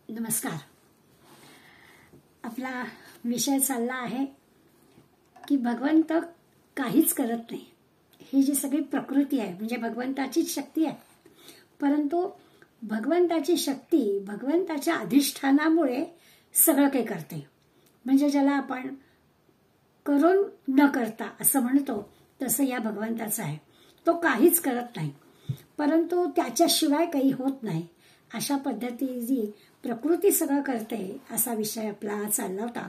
नमस्कार. आपला विषय चालला आहे की भगवंत काहीच करत नाही. ही जी सगळी प्रकृती आहे म्हणजे भगवंताचीच शक्ती आहे, परंतु भगवंताची शक्ती भगवंताच्या अधिष्ठानामुळे सगळं काही करते. म्हणजे ज्याला आपण करून न करता असं म्हणतो तसं या भगवंताचं आहे. तो काहीच करत नाही, परंतु त्याच्याशिवाय काही होत नाही. अशा पद्धतीची प्रकृती सगळं करते असा विषय आपला चालला होता.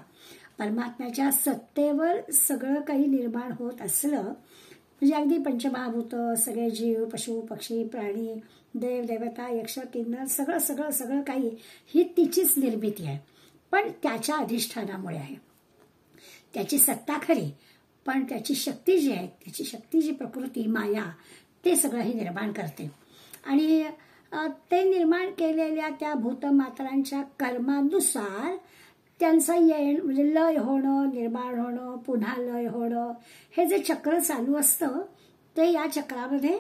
परमात्म्याच्या सत्तेवर सगळं काही निर्माण होत असलं म्हणजे अगदी पंचमहाभूत, सगळे जीव, पशु पक्षी, प्राणी, देव देवता, यक्ष किन्नर सगळं सगळं सगळं काही ही तिचीच निर्मिती आहे, पण त्याच्या अधिष्ठानामुळे आहे. त्याची सत्ता खरी, पण त्याची शक्ती जी आहे, त्याची शक्ती जी प्रकृती माया ते सगळं ही निर्माण करते. आणि ते निर्माण केलेल्या त्या भूतमात्रांच्या कर्मानुसार त्यांचं येण म्हणजे लय होणं, निर्माण होणं, पुन्हा लय होणं, हे जे चक्र चालू असतं ते या चक्रामध्ये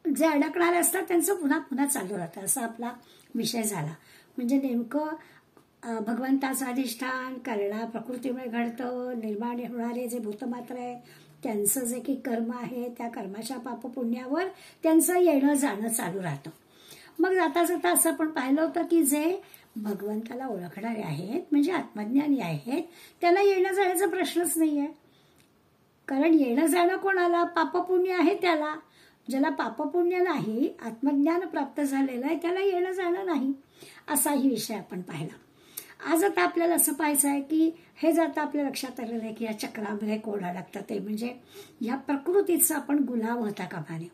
जे अडकणारे असतात त्यांचं पुन्हा पुन्हा चालू राहतं. असा आपला विषय झाला. म्हणजे नेमकं भगवंताचं अधिष्ठान करणा प्रकृतीमुळे घडतं. निर्माण होणारे जे भूतमात्र आहे त्यांचं जे काही कर्म आहे त्या कर्माच्या पापपुण्यावर त्यांचं येणं जाणं चालू राहतं. मग जाता जाता असं आपण पाहिलं होतं की जे भगवंताला ओळखणारे आहेत म्हणजे आत्मज्ञानी आहेत त्यांना येणं जाण्याचा प्रश्नच नाही आहे. कारण येणं जाणं कोणाला? पापपुण्य आहे त्याला. ज्याला पापपुण्य नाही, आत्मज्ञान प्राप्त झालेलं आहे, त्याला येणं जाणं नाही. असाही विषय आपण पाहिला. आज आता आपल्याला असं पाहायचं आहे की हे जाता आपल्या लक्षात आलेलं आहे की या चक्रामध्ये कोण अडकतं ते म्हणजे या प्रकृतीचं आपण गुलाम होता कामा नये.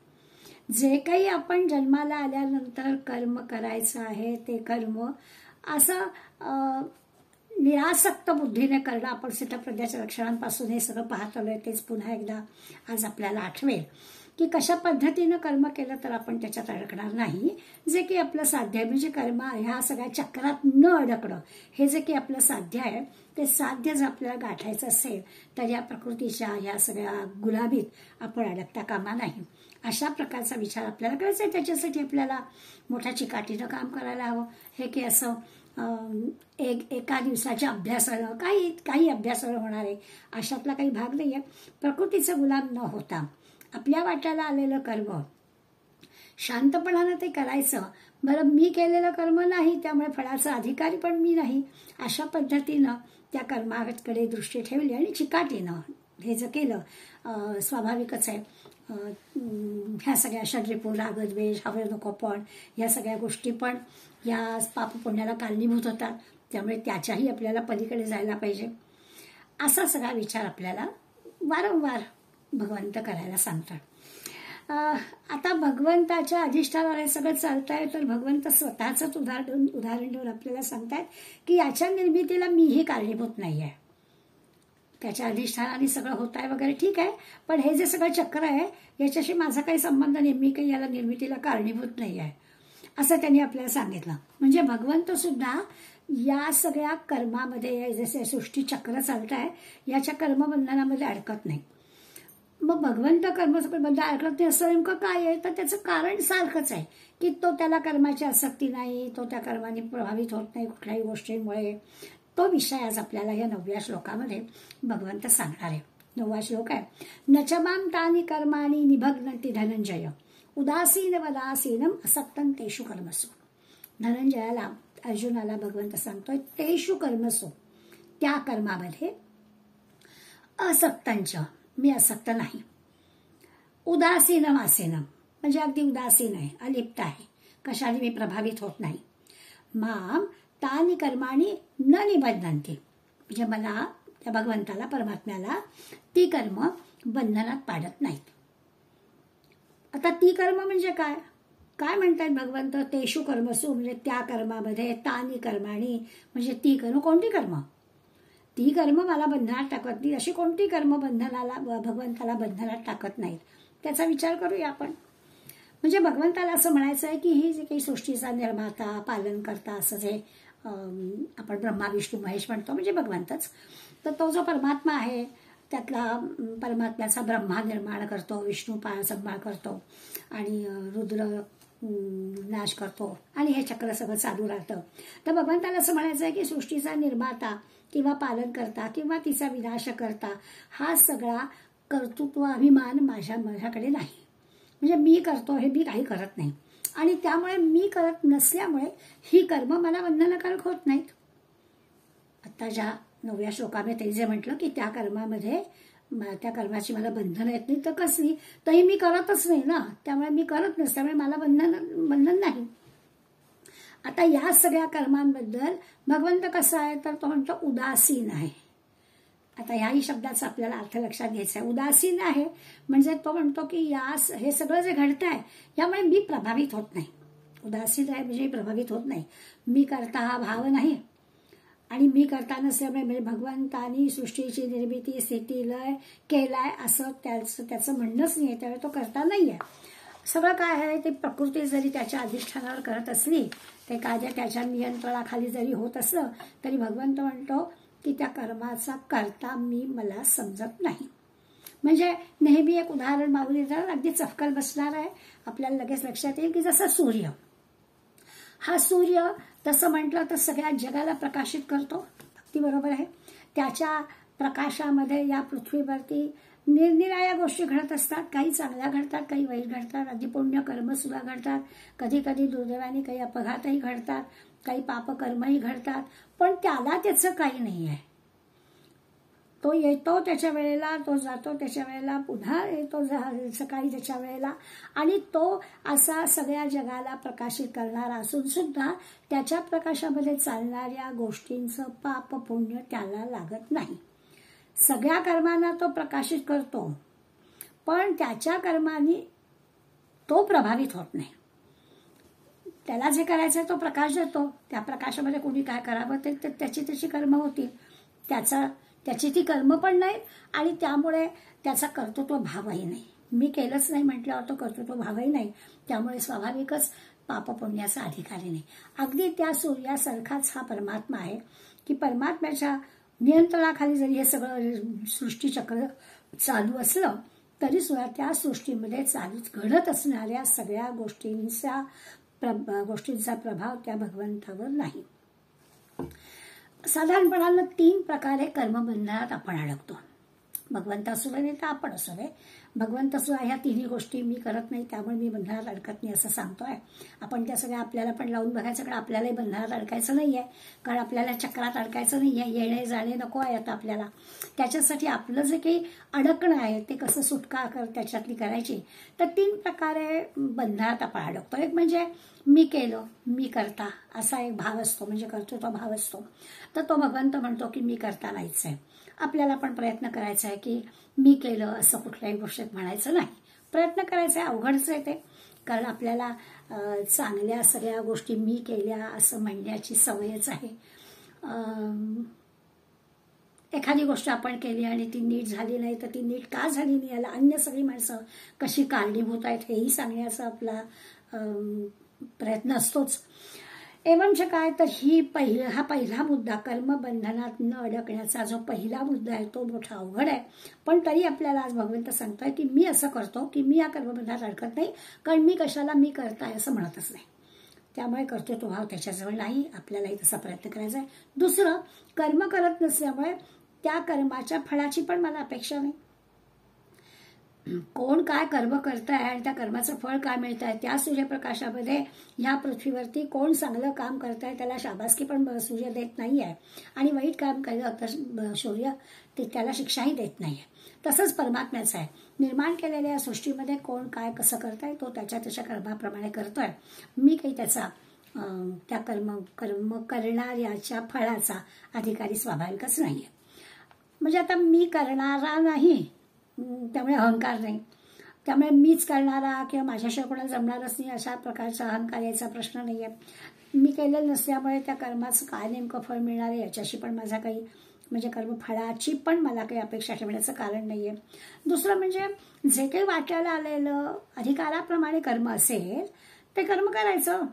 जे काही आपण जन्माला आल्यानंतर कर्म करायचं आहे ते कर्म असं निरासक्त बुद्धीने करणं. आपण स्थितप्रज्ञाच्या लक्षणांपासून हे सगळं पाहत आलोय. तेच पुन्हा एकदा आज आपल्याला आठवेल की कशा पद्धतीनं कर्म केलं तर आपण त्याच्यात अडकणार नाही. जे की आपलं साध्य आहे म्हणजे कर्म ह्या सगळ्या चक्रात न अडकणं हे जे की आपलं साध्य आहे ते साध्य जर आपल्याला गाठायचं असेल तर या प्रकृतीच्या या सगळ्या गुलाबीत आपण अडकता कामा नाही. अशा प्रकारचा विचार आपल्याला करायचा आहे. त्याच्यासाठी आपल्याला मोठ्या चिकाटीनं काम करायला हवं. हे की असं एका दिवसाच्या अभ्यासानं काही अभ्यासानं होणार आहे अशातला काही भाग नाही आहे. प्रकृतीचा गुलाम न होता आपल्या वाट्याला आलेलं कर्म शांतपणानं ते करायचं. बरं, मी केलेलं कर्म नाही त्यामुळे फळाचा अधिकारी पण मी नाही. अशा पद्धतीनं त्या कर्माकडे दृष्टी ठेवली आणि चिकाटीनं हे जर केलं स्वाभाविकच आहे. ह्या सगळ्या षड्रिपू, रागद्वेष, हवे नको पण ह्या सगळ्या गोष्टी पण या पापपुण्याला कारणीभूत होतात. त्यामुळे त्याच्याही आपल्याला पलीकडे जायला पाहिजे. असा सगळा विचार आपल्याला वारंवार भगवंत करायला सांगतात. आता भगवंताच्या अधिष्ठानावर हे सगळं चालत आहे तर भगवंत स्वतःच उदाहरण देऊन आपल्याला सांगतायत की याच्या निर्मितीला मीही कारणीभूत नाही आहे. त्याच्या अधिष्ठानाने सगळं होत आहे वगैरे ठीक आहे, पण हे जे सगळं चक्र आहे याच्याशी माझा काही संबंध नाही. मी काही याला निर्मितीला कारणीभूत नाही आहे असं त्यांनी आपल्याला सांगितलं. म्हणजे भगवंत सुद्धा या सगळ्या कर्मामध्ये जसे सृष्टी चक्र चालत आहे याच्या कर्मबंधनामध्ये अडकत नाही. मग भगवंत कर्मबंध अडकत नाही असं नेमकं काय आहे तर त्याचं कारण सारखंच आहे की तो त्याला कर्माची आसक्ती नाही, तो त्या कर्माने प्रभावित होत नाही कुठल्याही गोष्टींमुळे. तो विषय आज आपल्याला या 9व्या श्लोकामध्ये भगवंत सांगणार आहे. 9वा श्लोक आहे. नचमाम तानी कर्माणी निभग्नंती धनंजय उदासीन वदासीनम असक्तं तेषु कर्मसु. धनंजयाला अर्जुनाला भगवंत सांगतोय तेषु कर्मसु त्या कर्मामध्ये असक्तंच मी असक्त नाही. उदासीनम आसीनम म्हणजे अगदी उदासीन आहे, अलिप्त आहे, कशाने मी प्रभावित होत नाही. माम तानी कर्माणी न निबध्नन्ति म्हणजे मला त्या भगवंताला परमात्म्याला ती कर्म बंधनात पाडत नाहीत. आता ती कर्म म्हणजे काय काय म्हणतात भगवंत? तेषु कर्मसु म्हणजे त्या कर्मामध्ये, तानी कर्माणी म्हणजे ती कर्म. कोणती कर्म? ती कर्म मला बंधनात टाकत नाही. अशी कोणती कर्म भगवंताला बंधनात टाकत नाहीत त्याचा विचार करूया आपण. म्हणजे भगवंताला असं म्हणायचं आहे की ही जे काही सृष्टीचा निर्माता पालन करता असं जे आपण ब्रह्मा विष्णू महेश म्हणतो म्हणजे भगवंतच, तर तो जो परमात्मा आहे त्यातला परमात्म्याचा ब्रह्मा निर्माण करतो, विष्णू सांभाळ करतो आणि रुद्र नाश करतो आणि हे चक्र सगळं चालू राहतं. तर भगवंताला असं म्हणायचं आहे की सृष्टीचा निर्माता किंवा पालन करता किंवा तिचा विनाश करता हा सगळा कर्तृत्व अभिमान माझ्याकडे नाही. म्हणजे मी करतो हे मी काही करत नाही आणि त्यामुळे मी करत नसल्यामुळे ही कर्म मला बंधनकारक होत नाहीत. आता ज्या 9व्या श्लोकामध्ये जे म्हटलं की त्या त्या कर्माची मला बंधन येत नाही, तर कसली, तरी मी करतच नाही ना, त्यामुळे मी करत नसल्यामुळे मला बंधन नाही. आता या सगळ्या कर्मांबद्दल भगवंत कसा आहे तर तो म्हणतो उदासीन आहे. आता ह्याही शब्दाचा आपल्याला अर्थ लक्षात घ्यायचा आहे. उदासीन आहे म्हणजे तो म्हणतो की हे सगळं जे घडत आहे यामुळे मी प्रभावित होत नाही. उदासीन आहे म्हणजे प्रभावित होत नाही. मी करता हा भाव नाही आणि मी करता नसल्यामुळे म्हणजे भगवंतानी सृष्टीची निर्मिती स्थिती लय केलाय असं त्याचं म्हणणंच नाही. त्यामुळे तो करता नाहीये. सगळं काय आहे ते प्रकृती जरी त्याच्या अधिष्ठानावर करत असली, ते कार्य त्याच्या नियंत्रणाखाली जरी होत असलं तरी भगवंत म्हणतो की त्या कर्माचा करता मला समजत नाही. म्हणजे नेहमी एक उदाहरण माऊली तर अगदी चपकल बसणार आहे, आपल्याला लगेच लक्षात येईल की जसा सूर्य, हा सूर्य तसं म्हटलं तर सगळ्या जगाला प्रकाशित करतो, अगदी बरोबर आहे. त्याच्या प्रकाशामध्ये या पृथ्वीवरती निरनिराळ्या गोष्टी घडत असतात. काही चांगल्या घडतात, काही वाईट घडतात, अगदी पुण्य कर्म सुद्धा घडतात, कधी कधी दुर्दैवाने काही अपघातही घडतात, काही पापकर्मही घडतात. पण त्याला त्याचं काही नाही आहे. तो येतो त्याच्या वेळेला, तो जातो त्याच्या वेळेला, पुन्हा येतो सकाळी त्याच्या वेळेला आणि तो असा सगळ्या जगाला प्रकाशित करणारा असून सुद्धा त्याच्या प्रकाशामध्ये चालणाऱ्या गोष्टींचं पाप पुण्य त्याला लागत नाही. सगळ्या कर्मांना तो प्रकाशित करतो पण त्याच्या कर्मांनी तो प्रभावित होत नाही. त्याला जे करायचं तो प्रकाश देतो, त्या प्रकाशामध्ये कोणी काय करावं ते त्याची कर्म होतील. त्याची ती कर्म पण नाही आणि त्यामुळे त्याचा कर्तृत्व भावही नाही. मी केलंच नाही म्हटल्यावर तो कर्तृत्व भावही नाही. त्यामुळे स्वाभाविकच पापपुण्याचा अधिकारी नाही. अगदी त्या सूर्यासारखाच हा परमात्मा आहे की परमात्म्याच्या नियंत्रणाखाली जरी हे सगळं सृष्टीचक्र चालू असलं तरी सुद्धा त्या सृष्टीमध्ये घडत असणाऱ्या सगळ्या गोष्टींचा प्रभाव त्या भगवंतावर नाही. साधारणपणानं 3 प्रकारे कर्मबंधनात आपण अडकतो. भगवंत असू दे तर आपण असू दे. भगवंत सुद्धा ह्या तिन्ही गोष्टी मी करत नाही त्यामुळे मी बंधनात अडकत नाही असं सांगतोय. आपण त्या सगळ्या आपल्याला पण लावून बघायचं, कारण आपल्यालाही बंधनात अडकायचं नाहीये, कारण आपल्याला चक्रात अडकायचं नाहीये. येणे जाणे नको आहे आता आपल्याला. त्याच्यासाठी आपलं जे काही अडकणं आहे ते कसं सुटका त्याच्यातली करायची. तर 3 प्रकारे बंधनात आपण अडकतो. एक म्हणजे मी केलं, मी करता असा एक भाव असतो, म्हणजे कर्तृत्व भाव असतो. तर तो भगवंत म्हणतो की मी करता नाहीच आहे. आपल्याला पण प्रयत्न करायचा आहे की मी केलं असं कुठल्याही गोष्टीत म्हणायचं नाही. प्रयत्न करायचा आहे, अवघडच आहे ते, कारण आपल्याला चांगल्या सगळ्या गोष्टी मी केल्या असं म्हणण्याची सवयच आहे. एखादी गोष्ट आपण केली आणि ती नीट झाली नाही तर ती नीट का झाली नाही याला अन्य सगळी माणसं कशी कारणीभूत आहेत हेही सांगण्याचा आपला प्रयत्न असतोच. एवंच काय तर हा पहिला मुद्दा, कर्मबंधनात न अडकण्याचा जो पहिला मुद्दा आहे तो मोठा अवघड आहे. पण तरी आपल्याला आज भगवंत सांगतोय की मी असं करतो की मी या कर्मबंधनात अडकत नाही, कारण मी कशाला मी करताय असं म्हणतच नाही. त्यामुळे कर्तृत्व भाव त्याच्याजवळ नाही. आपल्यालाही तसा प्रयत्न करायचा आहे. दुसरं, कर्म करत नसल्यामुळे त्या कर्माच्या फळाची पण मला अपेक्षा नाही. कोण काय कर्म करताय आणि त्या कर्माचं फळ काय मिळत आहे त्या सूर्यप्रकाशामध्ये ह्या पृथ्वीवरती कोण चांगलं काम करताय त्याला शाबासकी पण सूर्य देत नाहीये आणि वाईट काम केलं तर सूर्य त्याला शिक्षाही देत नाहीये. तसंच परमात्म्याचं आहे. निर्माण केलेल्या सृष्टीमध्ये कोण काय कसं करताय तो त्याच्या कर्माप्रमाणे करतोय. मी काही त्याचा त्या कर्म करणाऱ्याच्या फळाचा अधिकारी स्वाभाविकच नाहीये. म्हणजे आता मी करणारा नाही त्यामुळे अहंकार नाही, त्यामुळे मीच करणारा किंवा माझ्याशिवाय कोणाला जमणारच नाही अशा प्रकारचा अहंकार याचा प्रश्न नाहीये. मी केलेलं नसल्यामुळे त्या कर्माचं काय नेमकं फळ मिळणार आहे याच्याशी पण माझा काही म्हणजे कर्मफळाची पण मला काही अपेक्षा ठेवण्याचं कारण नाहीये. दुसरं म्हणजे जे काही वाट्याला आलेलं अधिकाराप्रमाणे कर्म असेल ते कर्म करायचं.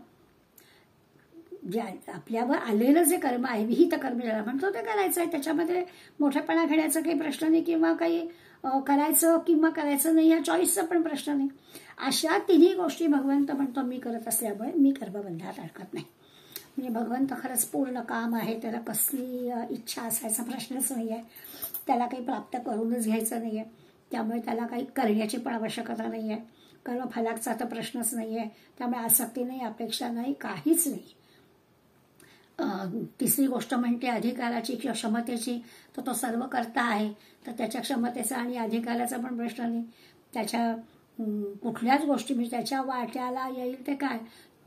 जे आपल्यावर आलेलं जे कर्म आहे विहित कर्म ज्याला म्हणतो ते करायचं आहे. त्याच्यामध्ये मोठेपणा घेण्याचा काही प्रश्न नाही किंवा काही करायचं किंवा करायचं नाही या चॉईसचा पण प्रश्न नाही. अशा तिन्ही गोष्टी भगवंत म्हणतो मी करत असल्यामुळे मी कर्मबंधात अडकत नाही. म्हणजे भगवंत खरंच पूर्ण काम आहे, त्याला कसली इच्छा असायचा प्रश्नच नाही आहे, त्याला काही प्राप्त करूनच घ्यायचं नाही आहे, त्यामुळे त्याला काही करण्याची पण आवश्यकता नाही आहे, कर्मफलाचा तर प्रश्नच नाही आहे, त्यामुळे आसक्ती नाही, अपेक्षा नाही, काहीच नाही. तिसरी गोष्ट म्हणते अधिकाराची किंवा क्षमतेची, तर तो सर्व करता आहे, तर त्याच्या क्षमतेचा आणि अधिकाराचा पण प्रश्न नाही. त्याच्या कुठल्याच गोष्टी म्हणजे त्याच्या वाट्याला येईल ते काय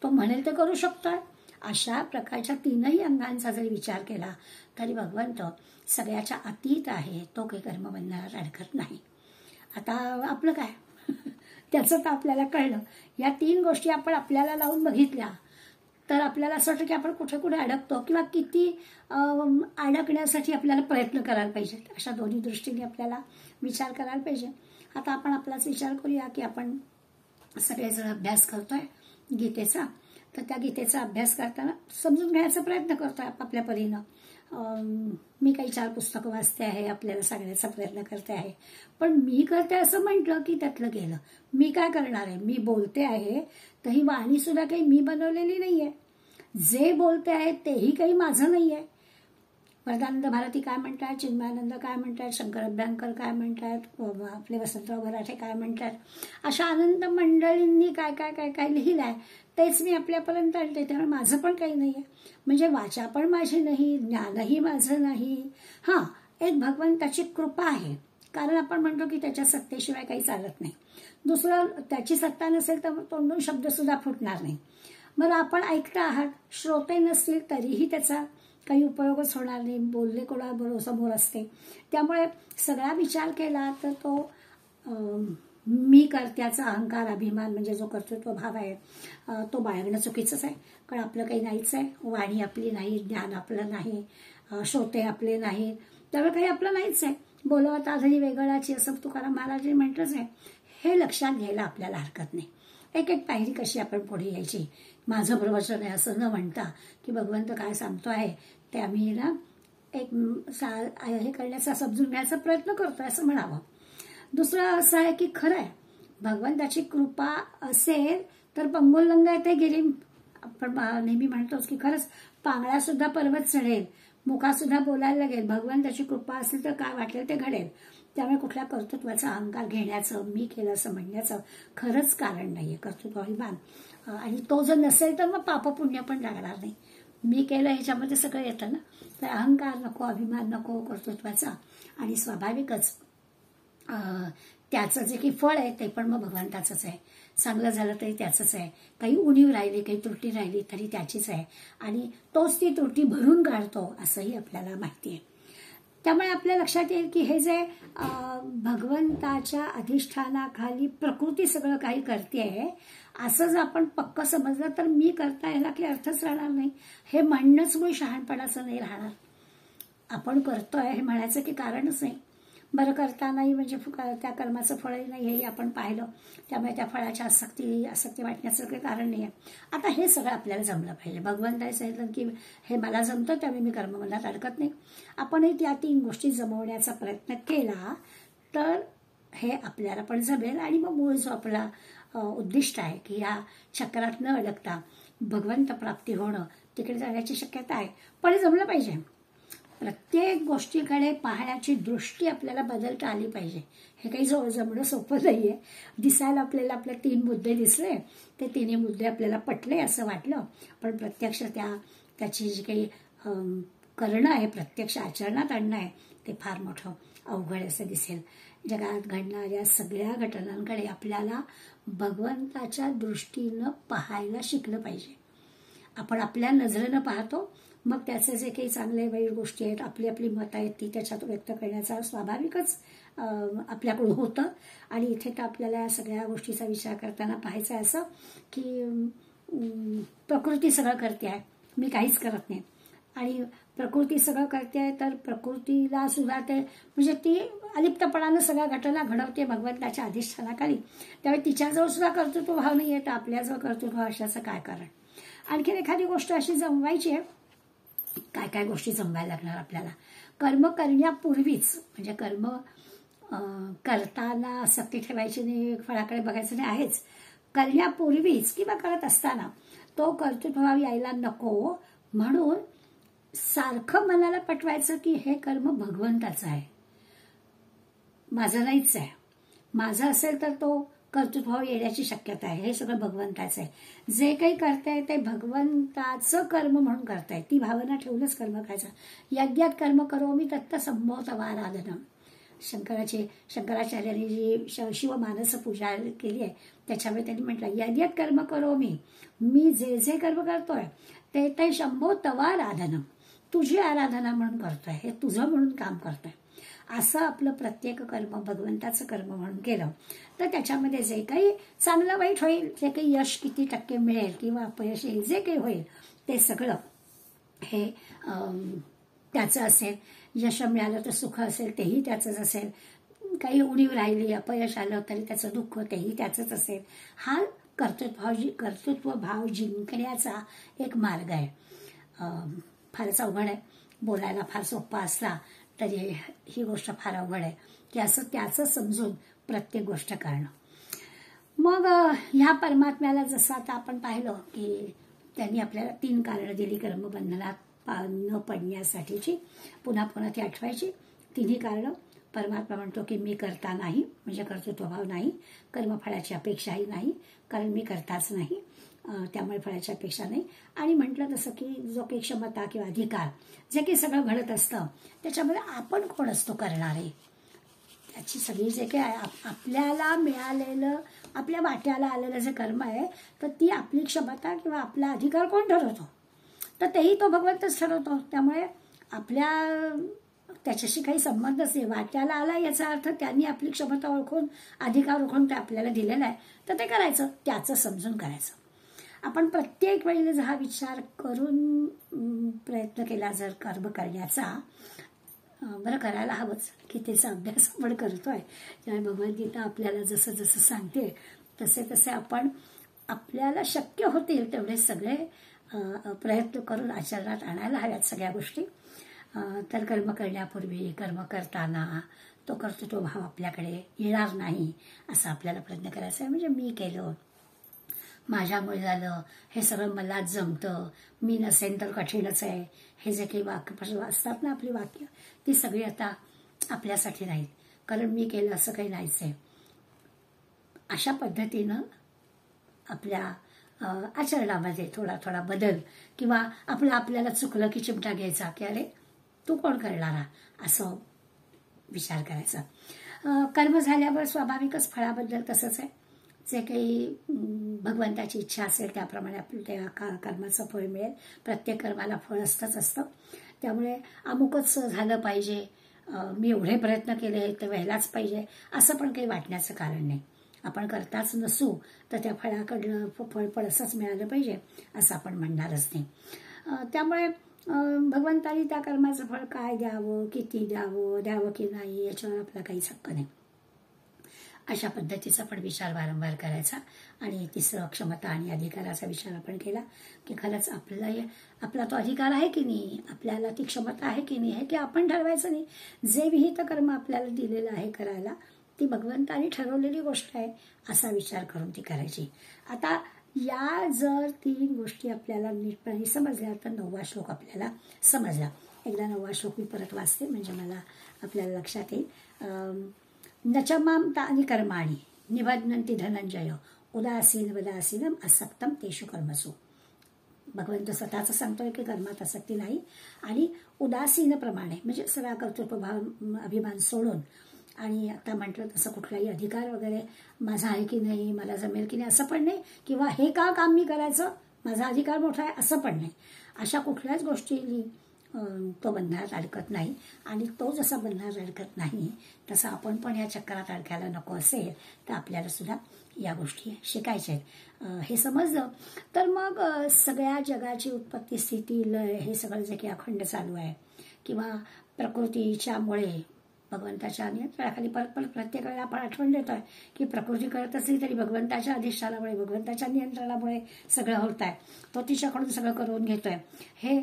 तो म्हणेल ते करू शकतोय. अशा प्रकारच्या तीनही अंगांचा जरी विचार केला तरी भगवंत सगळ्याच्या अतीत आहे, तो काही कर्मबंधनात अडकत नाही. आता आपलं काय त्याचं तर आपल्याला कळलं. या तीन गोष्टी आपण आपल्याला लावून बघितल्या तर आपल्याला असं वाटतं की आपण कुठे कुठे अडकतो किंवा किती अडकण्यासाठी आपल्याला प्रयत्न करायला पाहिजेत. अशा दोन्ही दृष्टीने आपल्याला विचार करायला पाहिजे. आता आपण आपलाच विचार करूया की आपण सगळेजण अभ्यास करतोय गीतेचा, तर त्या गीतेचा अभ्यास करताना समजून घ्यायचा प्रयत्न करतोय आपापल्या परीनं. मी काही 4 पुस्तकं वाचते आहे, आपल्याला सांगण्याचा प्रयत्न करते आहे, पण मी करते असं म्हटलं की त्यातलं गेलं. मी काय करणार आहे, मी बोलते आहे तर ही वाणी सुद्धा काही मी बनवलेली नाहीये, जे बोलते आहे तेही काही माझं नाहीये. वरदानंद भारती काय म्हणतात, चिन्मयानंद काय म्हणतात, शंकर अभ्यंकर काय म्हणतात, आपले वसंतराव भराठे काय म्हणतात, अशा अनंत मंडळींनी काय काय काय काय लिहिलंय तेच मी आपल्यापर्यंत आणते. त्यामुळे माझं पण काही नाहीये, म्हणजे वाचा पण माझी नाही, ज्ञानही माझं नाही. हां, एक भगवंताची कृपा आहे, कारण आपण म्हणतो की त्याच्या सत्तेशिवाय काही चालत नाही. दुसरं, त्याची सत्ता नसेल तर तोंडून शब्द सुद्धा फुटणार नाही. मग आपण ऐकता आहात, श्रोते नसतील तरीही त्याचा काही उपयोगच होणार नाही, बोलले कोणाबरोबर समोर असते. त्यामुळे सगळा विचार केला तर तो मी कर्त्याचा अहंकार, अभिमान म्हणजे जो कर्तृत्व भाव आहे तो बाळगणं चुकीचंच आहे. कारण आपलं काही नाहीच आहे, वाणी आपली नाही, ज्ञान आपलं नाही, श्रोते आपले नाहीत, त्यामुळे काही आपलं नाहीच आहे. बोलवत आधली वेगळाची असं तुकाराम महाराजांनी म्हटलंच आहे. हे लक्षात घ्यायला आपल्याला हरकत नाही. एक एक पायरी कशी आपण पुढे यायची. माझं प्रवचन आहे असं न म्हणता की भगवंत काय सांगतो आहे ते आम्ही ना एक हे करण्याचा, समजून घ्यायचा प्रयत्न करतोय असं म्हणावं. दुसरं असं आहे की खरं आहे, भगवंताची कृपा असेल तर पंगुलंगा येथे गेली. आपण नेहमी म्हणतोच की खरंच पांगळा सुद्धा पर्वत चढेल, मुखा सुद्धा बोलायला लागेल. भगवंताची कृपा असेल तर काय वाटेल ते घडेल. त्यामुळे कुठल्या कर्तृत्वाचा अहंकार घेण्याचं, मी केलं असं म्हणण्याचं खरंच कारण नाहीये. कर्तृत्वाभिमान आणि तो जर नसेल तर मग पापपुण्य पण लागणार नाही. मी केलं ह्याच्यामध्ये सगळं येतं ना, तर अहंकार नको, अभिमान नको कर्तृत्वाचा. आणि स्वाभाविकच त्याचं जे काही फळ आहे ते पण मग भगवंताचंच आहे. चांगलं झालं तरी त्याचंच आहे, काही उणीव राहिली, काही त्रुटी राहिली तरी त्याचीच आहे, आणि तोच ती त्रुटी भरून काढतो असंही आपल्याला माहिती आहे. त्यामुळे आपल्या लक्षात येईल की हे जे भगवंताच्या अधिष्ठानाखाली प्रकृती सगळं काही करते असं जर आपण पक्क समजलं तर मी करता याला काही अर्थच राहणार नाही. हे म्हणणंच मुळे शहाणपणाचं नाही राहणार. आपण करतोय हे म्हणायचं की कारणच नाही. बरं करतानाही म्हणजे त्या कर्माचं फळही नाही हेही आपण पाहिलं, त्यामुळे त्या फळाच्या आसक्ती वाटण्याचं काही कारण नाही आहे. आता हे सगळं आपल्याला जमलं पाहिजे. भगवंताने सांगितलं की हे मला जमतं त्यामुळे मी कर्मबंधात अडकत नाही. आपणही त्या 3 गोष्टी जमवण्याचा प्रयत्न केला तर हे आपल्याला पण जमेल, आणि मग मूळ जो आपला उद्दिष्ट आहे की या चक्रात न अडकता भगवंत प्राप्ती होणं, तिकडे जाण्याची शक्यता आहे. पण हे जमलं पाहिजे. प्रत्येक गोष्टीकडे पाहण्याची दृष्टी आपल्याला बदलता आली पाहिजे. हे काही जमणं सोपं नाहीये. दिसायला आपल्याला आपले 3 मुद्दे दिसले, ते 3ही मुद्दे आपल्याला पटले असं वाटलं, पण प्रत्यक्ष त्याची जी काही करणं आहे, प्रत्यक्ष आचरणात आणणं आहे, ते फार मोठं अवघड असं दिसेल. जगात घडणाऱ्या सगळ्या घटनांकडे आपल्याला भगवंताच्या दृष्टीनं पाहायला शिकलं पाहिजे. आपण आपल्या नजरेनं पाहतो, मग त्याचे जे काही चांगले वाईट गोष्टी आहेत, आपली आपली मतं आहेत, ती त्याच्यात व्यक्त करण्याचा स्वाभाविकच आपल्याकडून होतं. आणि इथे तर आपल्याला या सगळ्या गोष्टीचा विचार करताना पाहायचं आहे असं की प्रकृती सगळं करते आहे, मी काहीच करत नाही. आणि प्रकृती सगळं करते आहे तर प्रकृतीला सुद्धा ते म्हणजे ती अलिप्तपणानं सगळ्या घटना घडवते भगवंताच्या अधिष्ठानाखाली. त्यामुळे तिच्याजवळ सुद्धा कर्तृत्व भाव नाही आहे, तर आपल्याजवळ कर्तृत्व भाव असण्याचं काय कारण. आणखीन एखादी गोष्ट अशी जमवायची आहे. काय काय गोष्टी जमवायला लागणार आपल्याला. कर्म करण्यापूर्वीच म्हणजे कर्म करताना सक्ती ठेवायची नाही, फळाकडे बघायचं नाही आहेच, करण्यापूर्वीच किंवा करत असताना तो कर्तृत्वभाव यायला नको म्हणून सारखं मनाला पटवायचं की हे कर्म भगवंताचं आहे, माझं नाहीच आहे. माझं असेल तर तो कर्तृत्वभाव येण्याची शक्यता आहे. हे सगळं भगवंताचं आहे. जे काही करताय ते भगवंताचं कर्म म्हणून करताय. ती भावना ठेवूनच कर्म करायचं. यज्ञात कर्म करोमि तत्त संभवतवाराधनम. शंकराचार्यांनी जी शिवमानस पूजा केली आहे त्याच्यामुळे त्यांनी म्हटलं यज्ञात कर्म करोमि, मी जे जे कर्म करतोय ते ते शंभो तवाराधनम, तुझी आराधना म्हणून करतोय, हे तुझं म्हणून काम करतोय. असं आपलं प्रत्येक कर्म भगवंताचं कर्म म्हणून केलं तर त्याच्यामध्ये जे काही चांगलं वाईट होईल, जे काही यश किती टक्के मिळेल किंवा अपयश येईल, जे काही होईल ते सगळं हे त्याचं असेल. यश मिळालं तर सुख असेल तेही त्याचंच असेल, काही उणीव राहिली अपयश आलं तरी त्याचं दुःख तेही त्याचंच असेल. हा कर्तृत्वभाव जिंकण्याचा एक मार्ग आहे. फारच अवघड आहे, बोलायला फार सोपा असला तरी ही गोष्ट फार अवघड आहे की असं त्याचं समजून प्रत्येक गोष्ट करणं. मग ह्या परमात्म्याला जसं आता आपण पाहिलं की त्यांनी आपल्याला 3 कारणं दिली कर्मबंधनात न पडण्यासाठीची, पुन्हा पुन्हा ती आठवायची. 3ही कारणं. परमात्मा म्हणतो की मी करता नाही, म्हणजे कर्तृत्वभाव नाही, कर्मफळाची अपेक्षाही नाही, कारण मी करताच नाही, त्यामुळे फळाची अपेक्षा नाही. आणि म्हटलं तसं की जो काही क्षमता किंवा अधिकार जे काही सगळं घडत असतं त्याच्यामध्ये आपण कोण असतो करणारे, त्याची सगळी जे काही आपल्याला मिळालेलं, आपल्या वाट्याला आलेलं जे कर्म आहे तर ती आपली क्षमता किंवा आपला अधिकार कोण ठरवतो, तर तेही तो भगवंतच ठरवतो. त्यामुळे आपल्या त्याच्याशी काही संबंधच नाही. वाट्याला आला याचा अर्थ त्यांनी आपली क्षमता ओळखून अधिकार ओळखून ते आपल्याला दिलेला आहे तर ते करायचं, त्याचं समजून करायचं. आपण प्रत्येक वेळेला हा विचार करून प्रयत्न केला जर कर्म करण्याचा, बरं करायला हवंच की त्याचा अभ्यास आपण करतोय. त्यामुळे भगवद्गीता आपल्याला जसं जसं सांगते तसे तसे आपण आपल्याला शक्य होतील तेवढे सगळे प्रयत्न करून आचरणात आणायला हव्यात सगळ्या गोष्टी. तर कर्म करण्यापूर्वी कर्म करताना तो कर्तृत्वभाव आपल्याकडे येणार नाही असा आपल्याला प्रयत्न करायचा आहे. म्हणजे मी केलं, माझ्यामुळे झालं, हे सगळं मलाच जमतं, मी नसेन तर कठीणच आहे, हे जे काही वाक्य असतात ना आपली वाक्य, ती सगळी आता आपल्यासाठी नाहीत, कारण मी केलं असं काही नाहीच आहे. अशा पद्धतीनं आपल्या आचरणामध्ये थोडा थोडा बदल किंवा आपल्याला चुकलं की चिमटा घ्यायचा की अरे तू कोण करणारा, असं विचार करायचा. कर्म झाल्यावर स्वाभाविकच फळाबद्दल तसंच आहे. जे काही भगवंताची इच्छा असेल त्याप्रमाणे आपल्या त्या कर्माचं फळ मिळेल. प्रत्येक कर्माला फळ असतं. त्यामुळे अमुकच झालं पाहिजे, मी एवढे प्रयत्न केले तर व्हायलाच पाहिजे असं पण काही वाटण्याचं कारण नाही. आपण करताच नसू तर त्या फळाकडलं फळ पण असंच मिळालं पाहिजे असं आपण म्हणणारच नाही. त्यामुळे भगवंतानी त्या कर्माचं फळ काय द्यावं, किती द्यावं की नाही याच्यावर आपला काहीच हक्क नाही. अशा पद्धतीचा पण विचार वारंवार करायचा. आणि तिसरं क्षमता आणि अधिकाराचा विचार आपण केला की खरंच आपला तो अधिकार आहे की नाही, आपल्याला ती क्षमता आहे की नाही, हे की आपण ठरवायचं नाही. जे विहित कर्म आपल्याला दिलेलं आहे करायला ती भगवंतानी ठरवलेली गोष्ट आहे असा विचार करून ती करायची. आता या जर 3 गोष्टी आपल्याला नीटपणे समजल्या तर 9वा श्लोक आपल्याला समजला. एकदा 9वा श्लोक मी परत वाचते म्हणजे मला आपल्याला लक्षात येईल. नचमाम तानि कर्माणि निबध्नन्ति धनंजय उदासीन वदासीनम असक्तम तेषु कर्मसु. भगवंत स्वतःच सांगतोय की कर्मात आसक्ती नाही आणि उदासीन प्रमाणे म्हणजे सगळा कर्तृत्वभाव अभिमान सोडून, आणि आता म्हटलं तसं कुठलाही अधिकार वगैरे माझा आहे की नाही, मला जमेल की नाही असं पण नाही, किंवा हे का काम मी करायचं, माझा अधिकार मोठा आहे असं पण नाही. अशा कुठल्याच गोष्टी तो बंधनात अडकत नाही. आणि तो जसा बंधनात अडकत नाही तसा आपण पण या चक्रात अडकायला नको असेल तर आपल्याला सुद्धा या गोष्टी शिकायच्या आहेत. हे समजलं तर मग सगळ्या जगाची उत्पत्ती स्थिती लय हे सगळं जे काही अखंड चालू आहे किंवा प्रकृतीच्यामुळे भगवंताच्या नियंत्रणाखाली परत प्रत्येक वेळेला आपण आठवण देतोय की प्रकृती करत असली तरी भगवंताच्या अधिष्ठानामुळे भगवंताच्या नियंत्रणामुळे सगळं होत आहे. तो तिच्याकडून सगळं करून घेतोय. हे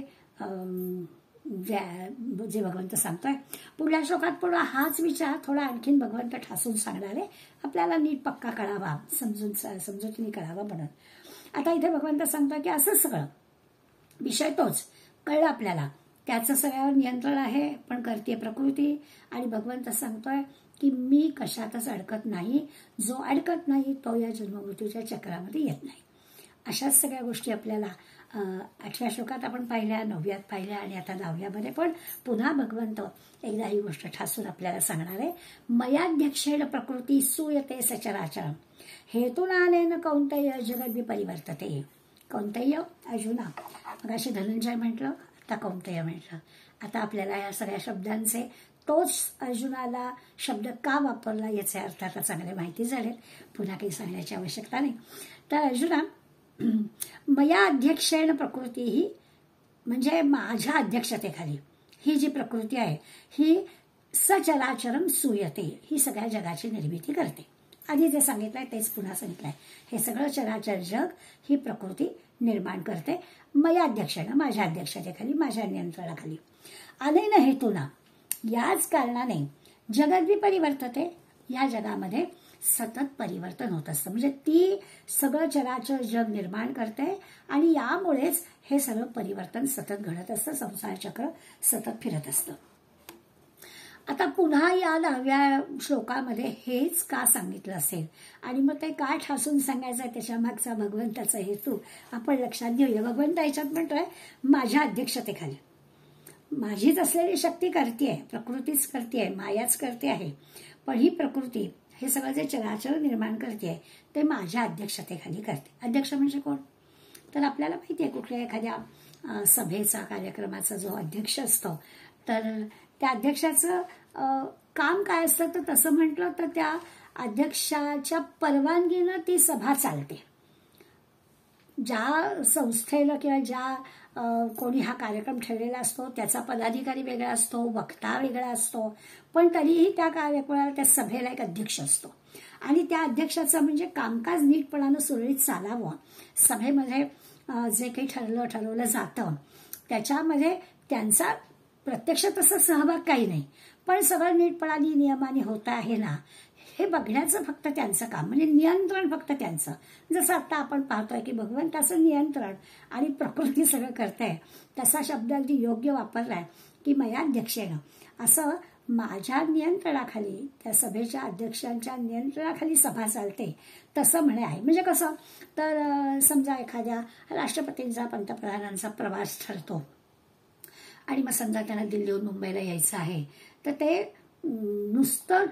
जे भगवंत सांगतोय. पुढल्या श्लोकात पुढे हाच विचार थोडा आणखीन भगवंत ठासून सांगणार आहे, आपल्याला नीट पक्का कळावा, समजुतीने कळावा म्हणून. आता इथे भगवंत सांगतोय की असं सगळं विषय तोच कळलं आपल्याला, त्याचं सगळ्यावर नियंत्रण आहे, पण करते प्रकृती. आणि भगवंत सांगतोय की मी कशातच अडकत नाही, जो अडकत नाही तो या जन्ममृत्यूच्या चक्रामध्ये येत नाही. अशाच सगळ्या गोष्टी आपल्याला 8व्या श्लोकात आपण पाहिल्या, 9व्यात पाहिल्या आणि आता 10व्यामध्ये पण पुन्हा भगवंत एकदा ही गोष्ट ठासून आपल्याला सांगणार आहे. मयाध्यक्षेण प्रकृती सूयते सचराचरम हेतुनानेन कौंतेय जगद्विपरिवर्तते. कौंतेय अर्जुना, मग असे धनंजय म्हटलं, आता कौंतेय म्हटलं. आता आपल्याला या सगळ्या शब्दांचे तोच अर्जुनाला शब्द का वापरला याचे अर्थ आता चांगले माहिती झाले, पुन्हा काही सांगण्याची आवश्यकता नाही. तर अर्जुना, मया अध्यक्षेण प्रकृती ही म्हणजे माझ्या अध्यक्षतेखाली ही जी प्रकृती आहे ही सचराचरम सूयते, ही सगळ्या जगाची निर्मिती करते. आधी जे सांगितलंय तेच पुन्हा सांगितलंय. हे सगळं चराचर जग ही प्रकृती निर्माण करते. मया अध्यक्षेण, माझ्या अध्यक्षतेखाली, माझ्या नियंत्रणाखाली. अनेन हेतुना, याच कारणाने जगद्विपरिवर्तते, या जगामध्ये सतत परिवर्तन होत असतं. म्हणजे ती सगळं चराचर जग निर्माण करते आणि यामुळेच हे सगळं परिवर्तन सतत घडत असतं, संसार चक्र सतत फिरत असतं. आता पुन्हा या 10व्या श्लोकामध्ये हेच का सांगितलं असेल आणि मग ते काय ठासून सांगायचं आहे, त्याच्या मागचा भगवंताचा हेतू आपण लक्षात घेऊया. भगवंत याच्यात म्हणतोय माझ्या अध्यक्षतेखाली माझीच असलेली शक्ती करते आहे, प्रकृतीच करते आहे, मायाच करते आहे, पण ही प्रकृती हे सगळं जे चराचर निर्माण करते ते माझ्या अध्यक्षतेखाली करते. अध्यक्ष म्हणजे कोण? तर आपल्याला माहिती आहे, कुठल्या एखाद्या सभेचा, कार्यक्रमाचा जो अध्यक्ष असतो, तर त्या अध्यक्षाचं काम काय असतं, तर तसं म्हटलं तर त्या अध्यक्षाच्या परवानगीनं ती सभा चालते. ज्या संस्थेला किंवा ज्या कोणी हा कार्यक्रम ठेवलेला असतो त्याचा पदाधिकारी वेगळा असतो, वक्ता वेगळा असतो, पण तरीही त्या कार्यक्रमाला, त्या सभेला एक अध्यक्ष असतो आणि त्या अध्यक्षाचं म्हणजे कामकाज नीटपणानं सुरळीत चालावं, सभेमध्ये जे काही ठरवलं जातं त्याच्यामध्ये त्यांचा प्रत्यक्ष तसा सहभाग काही नाही, पण सगळं नीटपणाने नियमाने होत आहे ना हे बघण्याचं फक्त त्यांचं काम, म्हणजे नियंत्रण फक्त त्यांचं. जसं आता आपण पाहतोय की भगवंताचं नियंत्रण आणि प्रकृती सगळं करताय, तसा शब्द अगदी योग्य वापरलाय की मयाध्यक्षेण, असं माझ्या नियंत्रणाखाली, त्या सभेच्या अध्यक्षांच्या नियंत्रणाखाली सभा चालते तसं म्हणे आहे. म्हणजे कसं, तर समजा एखाद्या राष्ट्रपतींचा, पंतप्रधानांचा प्रवास ठरतो आणि मग समजा त्यांना दिल्लीहून मुंबईला यायचं आहे, तर ते नुसतं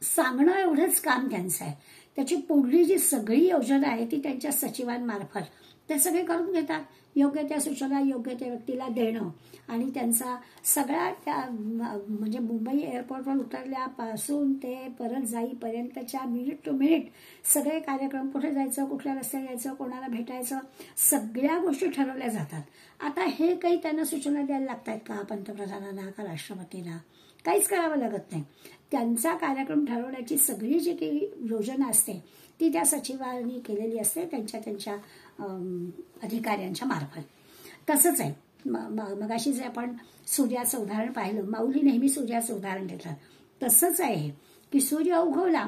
सांगणं एवढंच काम त्यांचं आहे. त्याची पुढली जी सगळी योजना आहे ती त्यांच्या सचिवांमार्फत ते सगळे करून घेतात. योग्य त्या सूचना योग्य त्या व्यक्तीला देणं आणि त्यांचा सगळा त्या म्हणजे मुंबई एअरपोर्टवर उतरल्यापासून ते परत जाईपर्यंतच्या मिनिट टू मिनिट सगळे कार्यक्रम, कुठे जायचं, कुठल्या रस्त्याने यायचं, कोणाला भेटायचं, सगळ्या गोष्टी ठरवल्या जातात. आता हे काही त्यांना सूचना द्यायला लागतात का पंतप्रधानांना का राष्ट्रपतींना? काहीच करावं लागत नाही. त्यांचा कार्यक्रम ठरवण्याची सगळी जी काही योजना असते ती त्या सचिवांनी केलेली असते, त्यांच्या अधिकाऱ्यांच्या मार्फत. तसंच आहे. मगाशी जे आपण सूर्याचं उदाहरण पाहिलं, माऊली नेहमी सूर्याचं उदाहरण देतात, तसंच आहे की सूर्य उगवला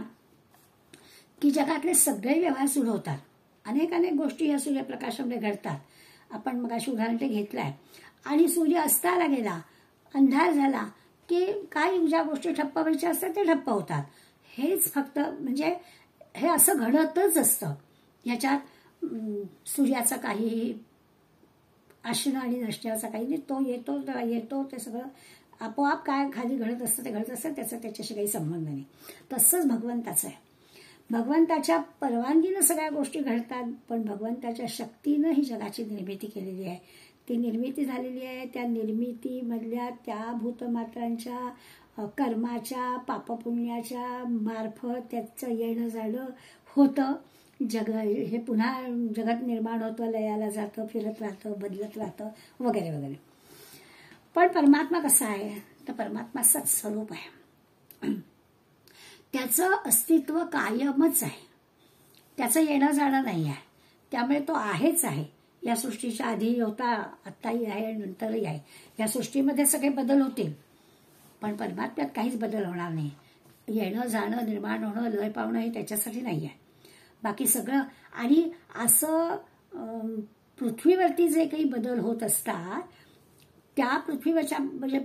की जगातले सगळे व्यवहार सुरू होतात. अनेक गोष्टी या सूर्यप्रकाशामध्ये घडतात. आपण मगाशी उदाहरण ते घेतलंय. आणि सूर्य अस्ताला गेला, अंधार झाला की काही ज्या गोष्टी ठप्प व्हायच्या असतात ते ठप्प होतात. हेच फक्त म्हणजे हे असं घडतच असतं. ह्याच्यात सूर्याचं काही असणं आणि नसण्याचा काही नाही. तो येतो ते सगळं आपोआप काय खाली घडत असतं ते घडत असतं, त्याचा त्याच्याशी काही संबंध नाही. तसंच भगवंताचं आहे. भगवंताच्या परवानगीनं सगळ्या गोष्टी घडतात, पण भगवंताच्या शक्तीनं ही जगाची निर्मिती केलेली आहे. ती निर्मिती झालेली आहे. त्या निर्मितीमधल्या त्या भूतमात्रांच्या कर्माच्या, पापपुण्याच्या मार्फत त्याचं येणं जाणं होतं. हे पुन्हा जगत निर्माण होतं, लयाला जातं, फिरत राहतं, बदलत राहतं वगैरे वगैरे. पण परमात्मा कसा आहे, तर परमात्मा सत्स्वरूप आहे. त्याचं अस्तित्व कायमच आहे, त्याचं येणं जाणं नाही आहे, त्यामुळे तो आहेच आहे. या सृष्टीच्या आधी होता, आत्ताही आहे आणि नंतरही आहे. या सृष्टीमध्ये सगळे बदल होतील, पण परमात्म्यात काहीच बदल होणार नाही. येणं जाणं, निर्माण होणं, लय पावणं हे त्याच्यासाठी नाही आहे. बाकी सगळं. आणि असं पृथ्वीवरती जे काही बदल होत असतात त्या पृथ्वीवरच्या म्हणजे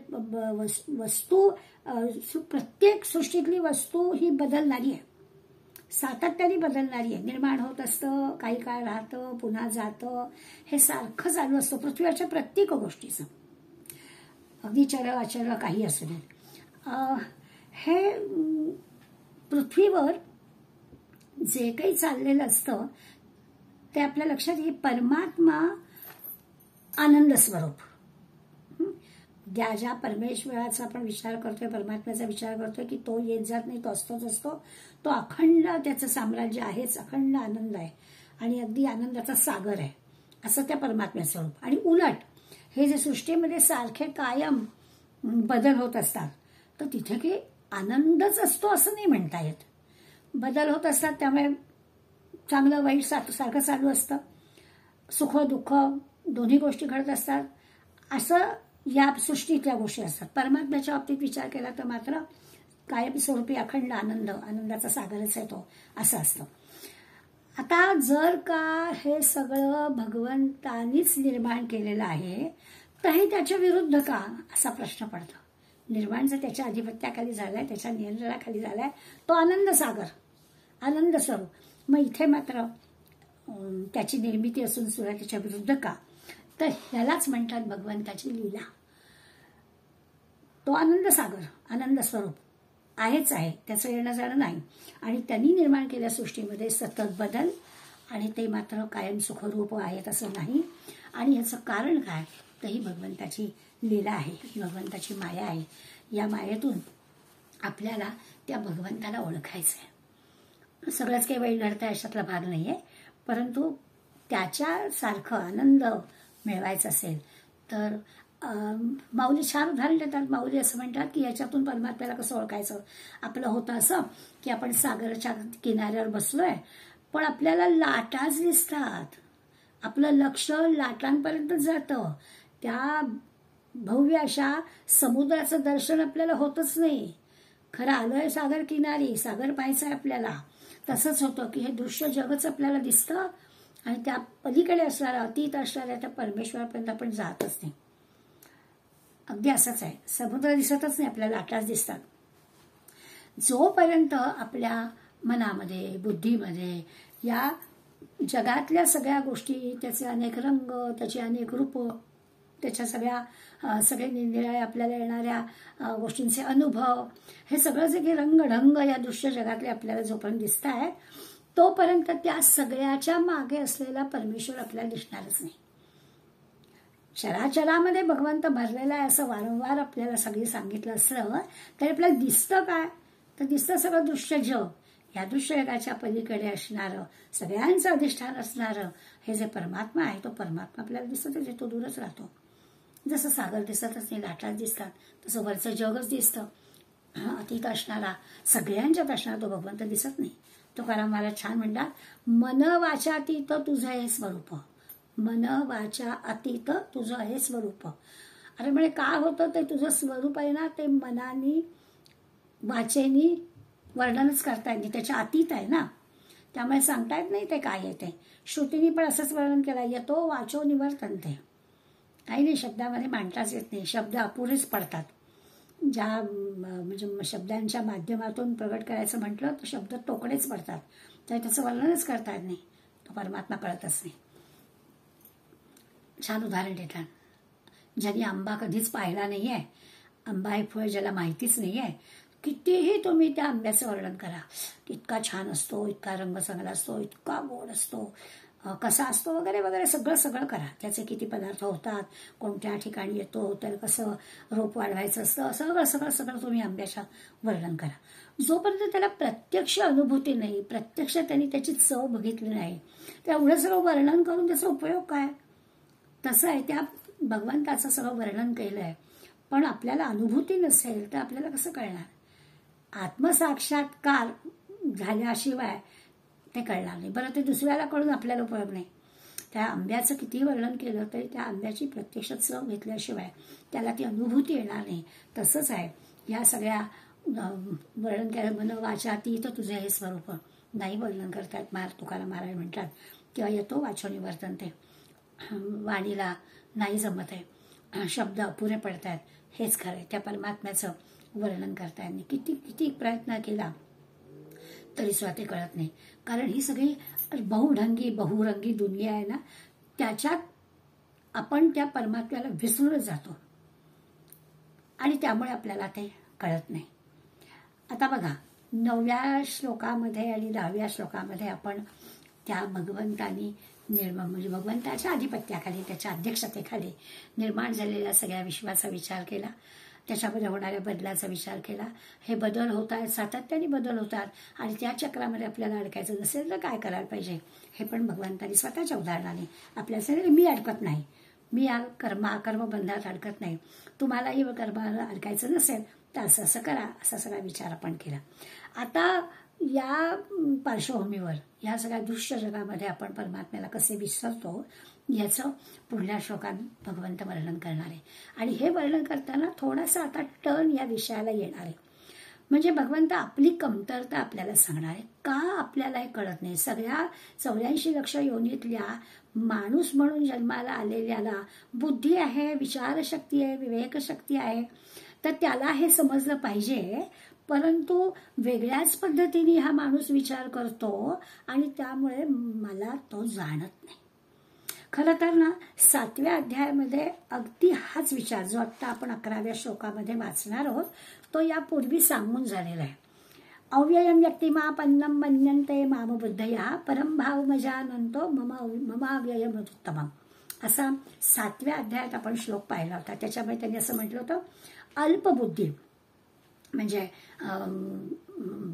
वस्तू, प्रत्येक सृष्टीतली वस्तू ही बदलणारी आहे, सातत्याने बदलणारी आहे. निर्माण होत असतं, काही काळ राहतं, पुन्हा जातं, हे सारखं चालू असतं पृथ्वीवरच्या प्रत्येक गोष्टीचं. अगदी चर अचर काही असू दे. हे पृथ्वीवर जे काही चाललेलं असतं ते आपल्या लक्षात येईल. परमात्मा आनंद स्वरूप. ज्या परमेश्वराचा आपण विचार करतोय, परमात्म्याचा विचार करतोय की तो येत जात नाही, तो असतोच असतो, तो अखंड, त्याचं साम्राज्य आहेच, अखंड आनंद आहे आणि अगदी आनंदाचा सागर आहे, असं त्या परमात्म्याचं स्वरूप. आणि उलट हे जे सृष्टीमध्ये सारखे कायम बदल होत असतात, तर तिथे की आनंदच असतो असं नाही म्हणता येत. बदल होत असतात, त्यामुळे चांगलं वाईट सारखं चालू असतं, सुख दुःख दोन्ही गोष्टी घडत असतात. असं या सृष्टीतल्या गोष्टी असतात. परमात्म्याच्या बाबतीत विचार केला तर मात्र कायमस्वरूपी अखंड आनंद, आनंदाचा सागरच आहे तो, असं असतं. आता जर का हे सगळं भगवंतानीच निर्माण केलेलं आहे, तर हे त्याच्या विरुद्ध का, असा प्रश्न पडतो. निर्माण जर त्याच्या अधिपत्याखाली झालाय, त्याच्या नियंत्रणाखाली झालाय, तो आनंद सागर, आनंद स्वरूप, मग इथे मात्र त्याची निर्मिती असून सुद्धा त्याच्या विरुद्ध का, तर ह्यालाच म्हणतात भगवंताची लीला. तो आनंद सागर, आनंद स्वरूप आहेच आहे, त्याचं येणं जाणं नाही. आणि त्यांनी निर्माण केलेल्या सृष्टीमध्ये सतत बदल, आणि ते मात्र कायम सुखरूप आहेत असं नाही. आणि याचं कारण काय, तर ही भगवंताची लीला आहे, ही भगवंताची माया आहे. या मायेतून आपल्याला त्या भगवंताला ओळखायचं आहे. सगळंच काही वाईट घडतं अशातला भाग नाही आहे, परंतु त्याच्यासारखं आनंद मिळवायचा असेल तर माऊली छान उदाहरण देतात. माऊली असं म्हणतात की याच्यातून परमात्म्याला कसं ओळखायचं. आपलं होतं असं की आपण सागराच्या किनाऱ्यावर बसलोय, पण आपल्याला लाटाच दिसतात, आपलं लक्ष लाटांपर्यंत जातं, त्या भव्य अशा समुद्राचं दर्शन आपल्याला होतच नाही. खरं आलोय सागर किनारी, सागर पाहायचं आहे आपल्याला. तसंच होतं की हे दृश्य जगच आपल्याला दिसतं आणि त्या पलीकडे असणाऱ्या, अतीत असणाऱ्या त्या परमेश्वरापर्यंत आपण जातच नाही. अगदी असंच आहे, समुद्र दिसतच नाही आपल्याला, लाटाच दिसतात. जोपर्यंत आपल्या मनामध्ये, बुद्धीमध्ये या जगातल्या सगळ्या गोष्टी, त्याचे अनेक रंग, त्याची अनेक रूप, त्याच्या सगळे निरनिराळ्या आपल्याला येणाऱ्या गोष्टींचे अनुभव, हे सगळं जे काही रंगढंग या दृश्य जगातले आपल्याला जोपर्यंत दिसत आहे, तोपर्यंत त्या सगळ्याच्या मागे असलेला परमेश्वर आपल्याला दिसणारच नाही. चराचरामध्ये भगवंत भरलेला आहे असं वारंवार आपल्याला सगळी सांगितलं असलं तरी आपल्याला दिसतं काय, तर दिसतं सगळं दृश्य जग. या दृश्य जगाच्या पलीकडे असणारं, सगळ्यांचं अधिष्ठान असणारं हे जे परमात्मा आहे, तो परमात्मा आपल्याला दिसतो, जे तो दूरच राहतो. जसं सागर दिसतच नाही, लाटाच दिसतात, तसं वरचं जगच दिसतं. अतीत असणारा, सगळ्यांच्यात असणारा तो भगवंत दिसत नाही. तुकाराम मला छान म्हणतात, मन वाचातीत तुझं हे स्वरूप, मन वाचा अतीत तुझं हे स्वरूप. अरे म्हणजे काय होतं, ते तुझं स्वरूप आहे ना, ते मनानी वाचेनी वर्णनच करता येत नाही, त्याच्या अतीत आहे ना, त्यामुळे सांगता येत नाही ते काय येते. श्रुतीने पण असंच वर्णन केलं, येतो वाचो निवर्तन्ते. काही नाही, शब्दामध्ये मांडताच येत नाही, शब्द अपुरेच पडतात. ज्या म्हणजे शब्दांच्या माध्यमातून प्रगट करायचं म्हटलं तर शब्द तोकडेच पडतात, तर त्याचं वर्णनच करता येत नाही, तो परमात्मा कळतच नाही. छान उदाहरण देतात, ज्यांनी आंबा कधीच पाहिला नाही आहे, आंबा हे फळ ज्याला माहितीच नाही आहे, कितीही तुम्ही त्या आंब्याचं वर्णन करा, इतका छान असतो, इतका रंग चांगला असतो, इतका गोड असतो, कसा असतो वगैरे वगैरे, सगळं करा, त्याचे किती पदार्थ होतात, कोणत्या ठिकाणी येतो, तर कसं रोप वाढवायचं असतं, सगळं तुम्ही आंब्याचं वर्णन करा. जोपर्यंत त्याला प्रत्यक्ष अनुभूती नाही, प्रत्यक्ष त्यांनी त्याची चव बघितली नाही, तर एवढं सगळं वर्णन करून त्याचा उपयोग काय. तसं आहे, त्या भगवंताचं सगळं वर्णन केलं आहे, पण आपल्याला अनुभूती नसेल तर आपल्याला कसं कळणार. आत्मसाक्षात्कार झाल्याशिवाय ते कळणार नाही. बरं, ते दुसऱ्याला कळून आपल्याला उपयोग नाही. त्या आंब्याचं किती वर्णन केलं तरी त्या आंब्याची प्रत्यक्ष चव घेतल्याशिवाय त्याला ती अनुभूती येणार नाही. तसंच आहे या सगळ्या वर्णन केलं मन वाचा ती तर तुझे हे स्वरूप नाही वर्णन करतात तुकाराम महाराज म्हणतात, किंवा येतो वाचोनी वर्तनते, वाणीला नाही जमत आहे, शब्द अपुरे पडत आहेत. हेच खरं आहे, त्या परमात्म्याचं वर्णन करता येत किती किती प्रयत्न केला तरी सुद्धा ते कळत नाही. कारण ही सगळी बहुरंगी दुनिया आहे ना, त्याच्यात आपण त्या परमात्म्याला विसरूनच जातो आणि त्यामुळे आपल्याला ते कळत नाही. आता बघा 9व्या श्लोकामध्ये आणि 10व्या श्लोकामध्ये आपण त्या भगवंतानी म्हणजे भगवंताच्या अधिपत्याखाली, त्याच्या अध्यक्षतेखाली निर्माण झालेल्या सगळ्या विश्वाचा विचार केला, त्याच्यामध्ये होणाऱ्या बदलाचा विचार केला. हे बदल होत आहेत, सातत्याने बदल होतात आणि त्या चक्रामध्ये आपल्याला अडकायचं नसेल तर काय करायला पाहिजे हे पण भगवंतानी स्वतःच्या उदाहरणाने आपल्याला सांगितलं. मी अडकत नाही, मी या कर्मबंधात अडकत नाही, तुम्हालाही कर्माला अडकायचं नसेल तर असं असं करा, असा सगळा विचार आपण केला. आता या पार्श्वभूमीवर या सगळ्या दृश्य जगामध्ये आपण परमात्म्याला कसे विसरतो याचं पुढल्या श्लोकात भगवंत वर्णन करणार आहे. आणि हे वर्णन करताना थोडासा आता टर्न या विषयाला येणार आहे. म्हणजे भगवंत आपली कमतरता आपल्याला सांगणार आहे. का आपल्याला हे कळत नाही? सगळ्या 84 लक्ष योनीतल्या माणूस म्हणून जन्माला आलेल्याला बुद्धी आहे, विचारशक्ती आहे, विवेकशक्ती आहे, तर त्याला हे समजलं पाहिजे. परंतु वेगळ्याच पद्धतीने हा माणूस विचार करतो आणि त्यामुळे मला तो जाणत नाही. खरं तर ना 7व्या अध्यायामध्ये अगदी हाच विचार जो आत्ता आपण 11व्या श्लोकामध्ये वाचणार आहोत तो यापूर्वी सांगून झालेला आहे. अव्ययम व्यक्तिमापन्नम मन्यन्ते माम बुद्धया परम भाव मजानंतो ममाव्ययमदुत्तमम असा 7व्या अध्यायात आपण श्लोक पाहिला होता. त्याच्यामध्ये त्यांनी असं म्हटलं होतं अल्पबुद्धी म्हणजे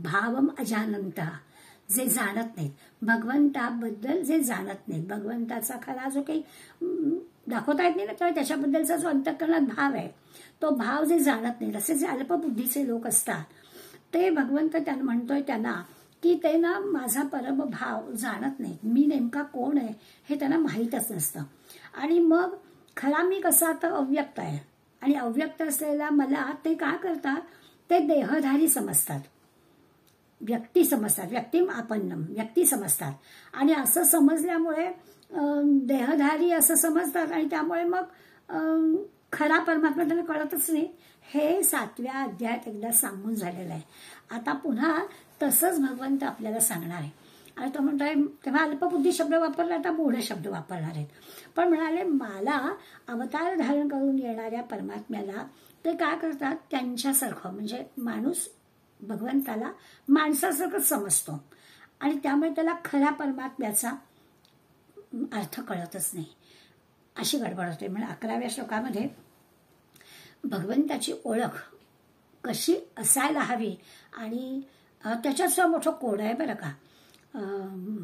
भावम अजानंत, जे जाणत नाहीत भगवंताबद्दल, जे जाणत नाहीत भगवंताचा खरा जो काही दाखवता येत नाही ना तर त्याच्याबद्दलचा जो अंतःकरणात भाव आहे तो भाव जे जाणत नाहीत असे जे अल्पबुद्धीचे लोक असतात ते भगवंत त्यांना म्हणतोय त्यांना की ते ना माझा परम भाव जाणत नाहीत, मी नेमका कोण आहे हे त्यांना माहीतच नसतं. आणि मग खरा मी कसा तर अव्यक्त आहे आणि अव्यक्त असलेला मला ते काय करतात ते देहधारी समजतात, व्यक्ती समजतात, व्यक्तिमापन्नम व्यक्ती समजतात आणि असं समजल्यामुळे देहधारी असं समजतात आणि त्यामुळे मग खरा परमात्मा त्यांना कळतच नाही. हे 7व्या अध्यायात एकदा सांगून झालेलं आहे. आता पुन्हा तसंच भगवंत आपल्याला सांगणार आहे. आणि तो म्हणतोय तेव्हा अल्पबुद्धी शब्द वापरला आता मूढ शब्द वापरणार आहेत. पण म्हणाले मला अवतार धारण करून येणाऱ्या परमात्म्याला ते काय करतात त्यांच्यासारखं म्हणजे माणूस भगवंताला माणसासारखंच समजतो आणि त्यामुळे त्याला खऱ्या परमात्म्याचा अर्थ कळतच नाही, अशी गडबड होते. म्हणजे 11व्या श्लोकामध्ये भगवंताची ओळख कशी असायला हवी आणि त्याच्यात मोठं कोड आहे बरं का.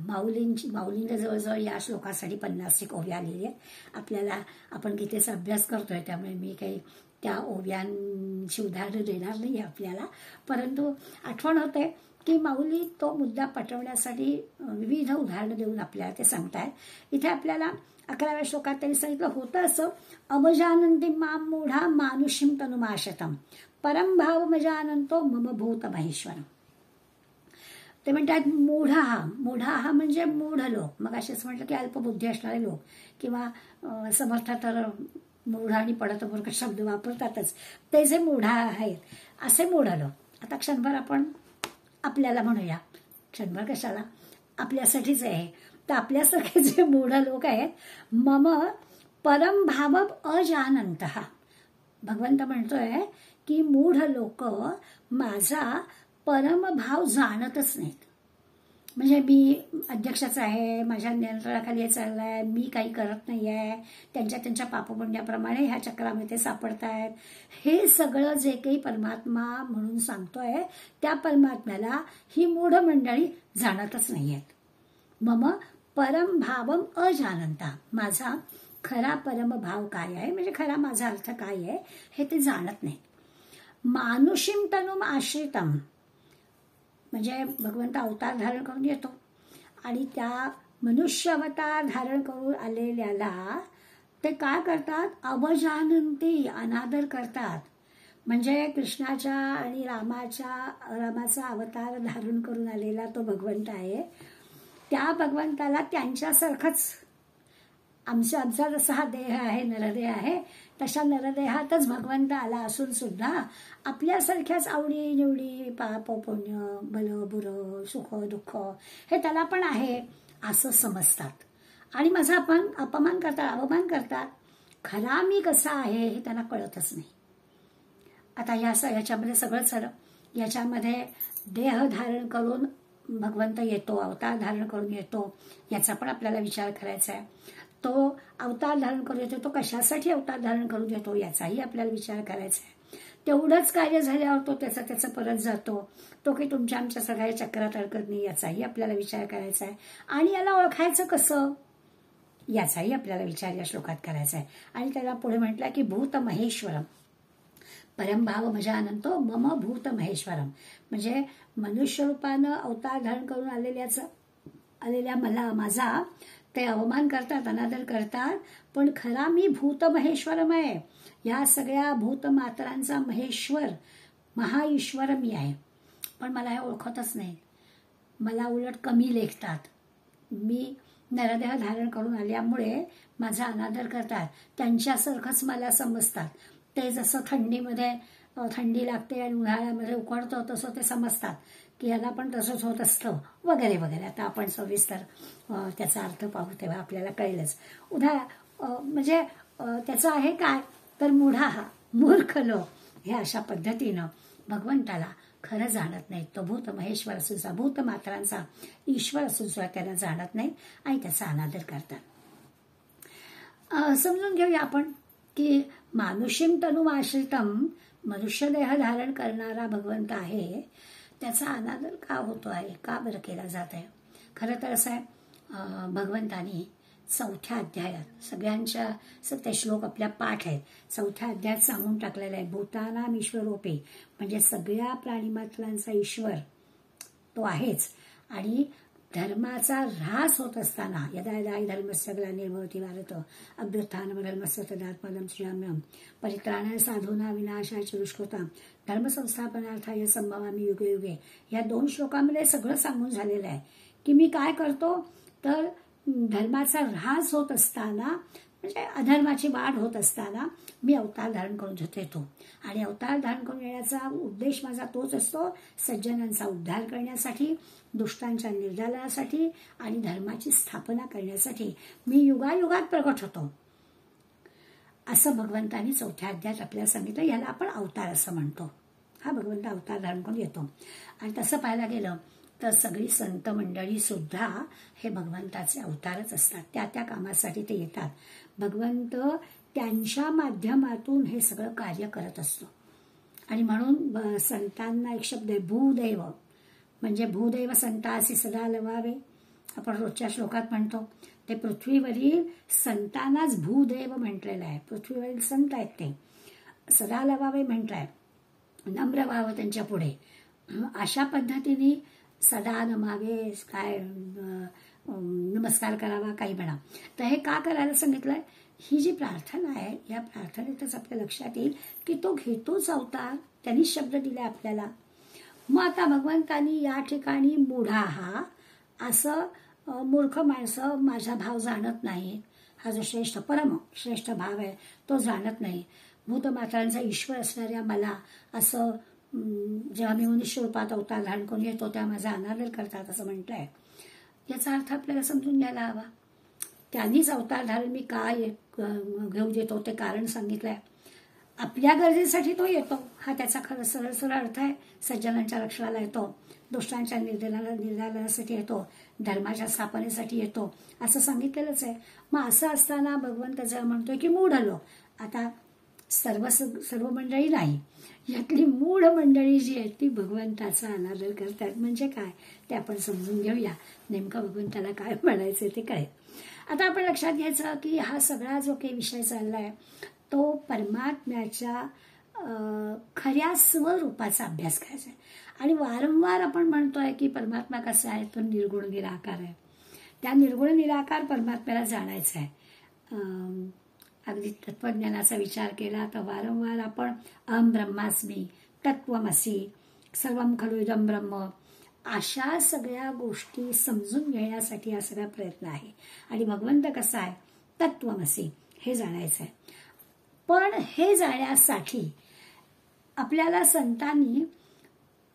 माऊलींच्या जवळजवळ या श्लोकासाठी 50 ओव्या लिहिली आहेत. आपल्याला आपण गीतेचा अभ्यास करतोय त्यामुळे मी काही त्या ओव्यांची उदाहरणं देणार नाही आपल्याला, परंतु आठवण होते की माऊली तो मुद्दा पटवण्यासाठी विविध उदाहरणं देऊन आपल्याला ते सांगतायत. इथे आपल्याला 11व्या श्लोकात त्यांनी सांगितलं होतं असं अमजानंती माम मूढा मानुषीम तनुमाशतम परम भाव मजानंतो मम भूत महेश्वरम. ते म्हणतात मूढा म्हणजे मूढ लोक. मग असेच म्हटलं की अल्पबुद्धी असणारे लोक किंवा समर्थ तर मूढ आणि पडतपूर्वक शब्द वापरतातच, ते जे मूढ आहेत असे मूढ लोक. आता क्षणभर आपण आपल्याला म्हणूया, क्षणभर कशाला आपल्यासाठीच आहे, तर आपल्यासारखे जे मूढ लोक आहेत मम परम भाव अजानंतः, भगवंत म्हणतोय की मूढ लोक माझा परमभाव जाणतच नाहीत. म्हणजे मी अध्यक्षच आहे, माझ्या नियंत्रणाखाली चाललाय, मी काही करत नाहीये, त्यांच्या पापपुण्याप्रमाणे ह्या चक्रामध्ये सापडतायत. हे सगळं जे काही परमात्मा म्हणून सांगतोय त्या परमात्म्याला ही मूढ मंडळी जाणतच नाहीयेत. मम परम भावम अजानंता, माझा खरा परमभाव काय आहे म्हणजे खरा माझा अर्थ काय आहे हे ते जाणत नाहीत. मानुषीम तनुम आश्रितम म्हणजे भगवंत अवतार धारण करून येतो आणि त्या मनुष्य अवतार धारण करून आलेल्याला ते काय करतात, अवजानंती, अनादर करतात. म्हणजे कृष्णाच्या आणि रामाचा अवतार धारण करून आलेला तो भगवंत आहे, त्या भगवंताला त्यांच्यासारखंच आमचा जसा हा देह आहे, नरदेह आहे, तशा नरदेहातच भगवंत आला असून सुद्धा आपल्यासारख्याच आवडी निवडी, पाप पुण्य, भलं बुरं, सुख दुःख हे त्याला पण आहे असं समजतात आणि माझा अपमान करतात, अवमान करतात. खरा मी कसा आहे हे त्यांना कळतच नाही. आता याच्यामध्ये सगळंच झालं. याच्यामध्ये देह धारण करून भगवंत येतो, अवतार धारण करून येतो, याचा पण आपल्याला विचार करायचा आहे. तो अवतार धारण करून येतो, तो कशासाठी अवतार धारण करून येतो याचाही आपल्याला विचार करायचा आहे. तेवढंच कार्य झाल्यावर तो त्याचा परत जातो, तो काही तुमच्या आमच्या सगळ्या चक्रात अडकत नाही याचाही आपल्याला विचार करायचा आहे. आणि याला ओळखायचं कसं याचाही आपल्याला विचार या श्लोकात करायचा आहे. आणि त्याला पुढे म्हटलं की भूत महेश्वरम परमभाव मजानंतो मम भूत महेश्वरम, म्हणजे मनुष्य रूपानं अवतार धारण करून आलेल्या मला माझा ते अवमान करतात, अनादर करतात, पण खरा मी भूत महेश्वरम आहे. या सगळ्या भूतमात्रांचा महेश्वर महाईश्वर मी आहे. पण मला हे ओळखतच नाही, मला उलट कमी लेखतात. मी नरदेह धारण करून आल्यामुळे माझा अनादर करतात, त्यांच्यासारखंच मला समजतात. ते जसं थंडी लागते आणि उन्हाळ्यामध्ये उकडतं तसं ते समजतात की याला पण तसंच होत असतं वगैरे वगैरे. आता आपण सविस्तर त्याचा अर्थ पाहू तेव्हा आपल्याला कळेलच. म्हणजे त्याचं आहे काय तर मूढा मूर्ख लोक हे अशा पद्धतीनं भगवंताला खरं जाणत नाहीत. तो भूत महेश्वर असून सुद्धा भूतमात्रांचा ईश्वर असून सुद्धा त्याला जाणत नाही आणि त्याचा अनादर करतात. समजून घेऊया आपण की मानुषीम तनुमाश्रितम मनुष्यदेह धारण करणारा भगवंत आहे, त्याचा अनादर का होतो आहे, का बरं केला जात आहे. खरं तर असं आहे, भगवंतानी 4थ्या अध्यायात सगळ्यांच्या ते श्लोक आपल्या पाठ आहेत, 4थ्या अध्यायात सांगून टाकलेलं आहे. भूतानाम ईश्वरोपे म्हणजे सगळ्या प्राणीमात्रांचा ईश्वर तो आहेच. आणि धर्माचा ऱ्हास होत असताना यदा यदा धर्मस्य ग्लानिर्भवति भारत अभ्युत्थानम धर्मस्य तदात्मनं सृजाम्यहं परित्राणाय साधूनां विनाशाय च दुष्कृतां धर्मसंस्थापनार्थाय संभवामि युगे युगे. या 2 श्लोकांमध्ये सगळं सांगून झालेलं आहे की मी काय करतो तर धर्माचा ऱ्हास होत असताना म्हणजे अधर्माची वाढ होत असताना मी अवतार धारण करून येतो. आणि अवतार धारण करून येण्याचा उद्देश माझा तोच असतो, सज्जनांचा उद्धार करण्यासाठी, दुष्टांच्या निर्दालनासाठी आणि धर्माची स्थापना करण्यासाठी मी युगायुगात प्रगट होतो असं भगवंतांनी 4थ्या अध्यायात आपल्याला सांगितलं. याला आपण अवतार असं म्हणतो. हा भगवंत अवतार धारण करून येतो. आणि तसं पाहायला गेलं तर सगळी संत मंडळी सुद्धा हे भगवंताचे अवतारच असतात. त्या त्या कामासाठी ते येतात. भगवंत त्यांच्या माध्यमातून हे सगळं कार्य करत असतो. आणि म्हणून संतांना एक शब्द आहे भूदेव, म्हणजे भूदेव संतासी सदा लवावे आपण रोजच्या श्लोकात म्हणतो. ते पृथ्वीवरील संतांनाच भूदेव म्हटलेलं आहे. पृथ्वीवरील संत आहेत ते सदा लवावे म्हटलंय, नम्र व्हावं त्यांच्या पुढे. अशा पद्धतीने सदा नमावे, काय नमस्कार करावा, काही म्हणा. तर हे का करायला सांगितलंय, ही जी प्रार्थना आहे या प्रार्थनेतच आपल्या लक्षात येईल की तो घेतोच अवतार, त्यांनी शब्द दिले आपल्याला. मग आता भगवंतानी या ठिकाणी मूढा हा असं मूर्ख माणसं माझा भाव जाणत नाही, हा जो श्रेष्ठ परम श्रेष्ठ भाव आहे तो जाणत नाही. भूतमात्रांचा ईश्वर असणाऱ्या मला असं जेव्हा मी मनुष्य रूपात अवतार धारण करून येतो तेव्हा माझा अनादर करतात असं म्हटलंय. याचा अर्थ आपल्याला समजून घ्यायला हवा. त्यांनीच अवतार धारण मी काय घेऊ देतो ते कारण सांगितलंय. आपल्या गरजेसाठी तो येतो, हा त्याचा खरं सरळ सरळ अर्थ आहे. सज्जनांच्या रक्षणाला येतो, दुष्टांच्या निर्दालनासाठी येतो, धर्माच्या स्थापनेसाठी येतो असं सांगितलेलंच आहे. मग असं असताना भगवंत जर म्हणतोय की मूढ लोक, आता सर्व मंडळी नाही, यातली मूढ मंडळी जी आहे ती भगवंताचा अनादर करतात. म्हणजे काय ते आपण समजून घेऊया, नेमकं भगवंताला काय म्हणायचं ते कळेल. आता आपण लक्षात घ्यायचं की हा सगळा जो काही विषय चाललाय तो परमात्म्याच्या खऱ्या स्वरूपाचा अभ्यास करायचा आहे. आणि वारंवार आपण म्हणतोय की परमात्मा कसा आहे, तो निर्गुण निराकार आहे. त्या निर्गुण निराकार परमात्म्याला जाणायचं आहे. अगदी तत्वज्ञानाचा विचार केला तर वारंवार आपण अहम ब्रह्मास्मी, तत्वमसी, सर्वम खलु इदं ब्रह्म, अशा सगळ्या गोष्टी समजून घेण्यासाठी हा सगळा प्रयत्न आहे. आणि भगवंत कसा आहे, तत्वमसी, हे जाणायचं आहे. पण हे जाण्यासाठी आपल्याला संतांनी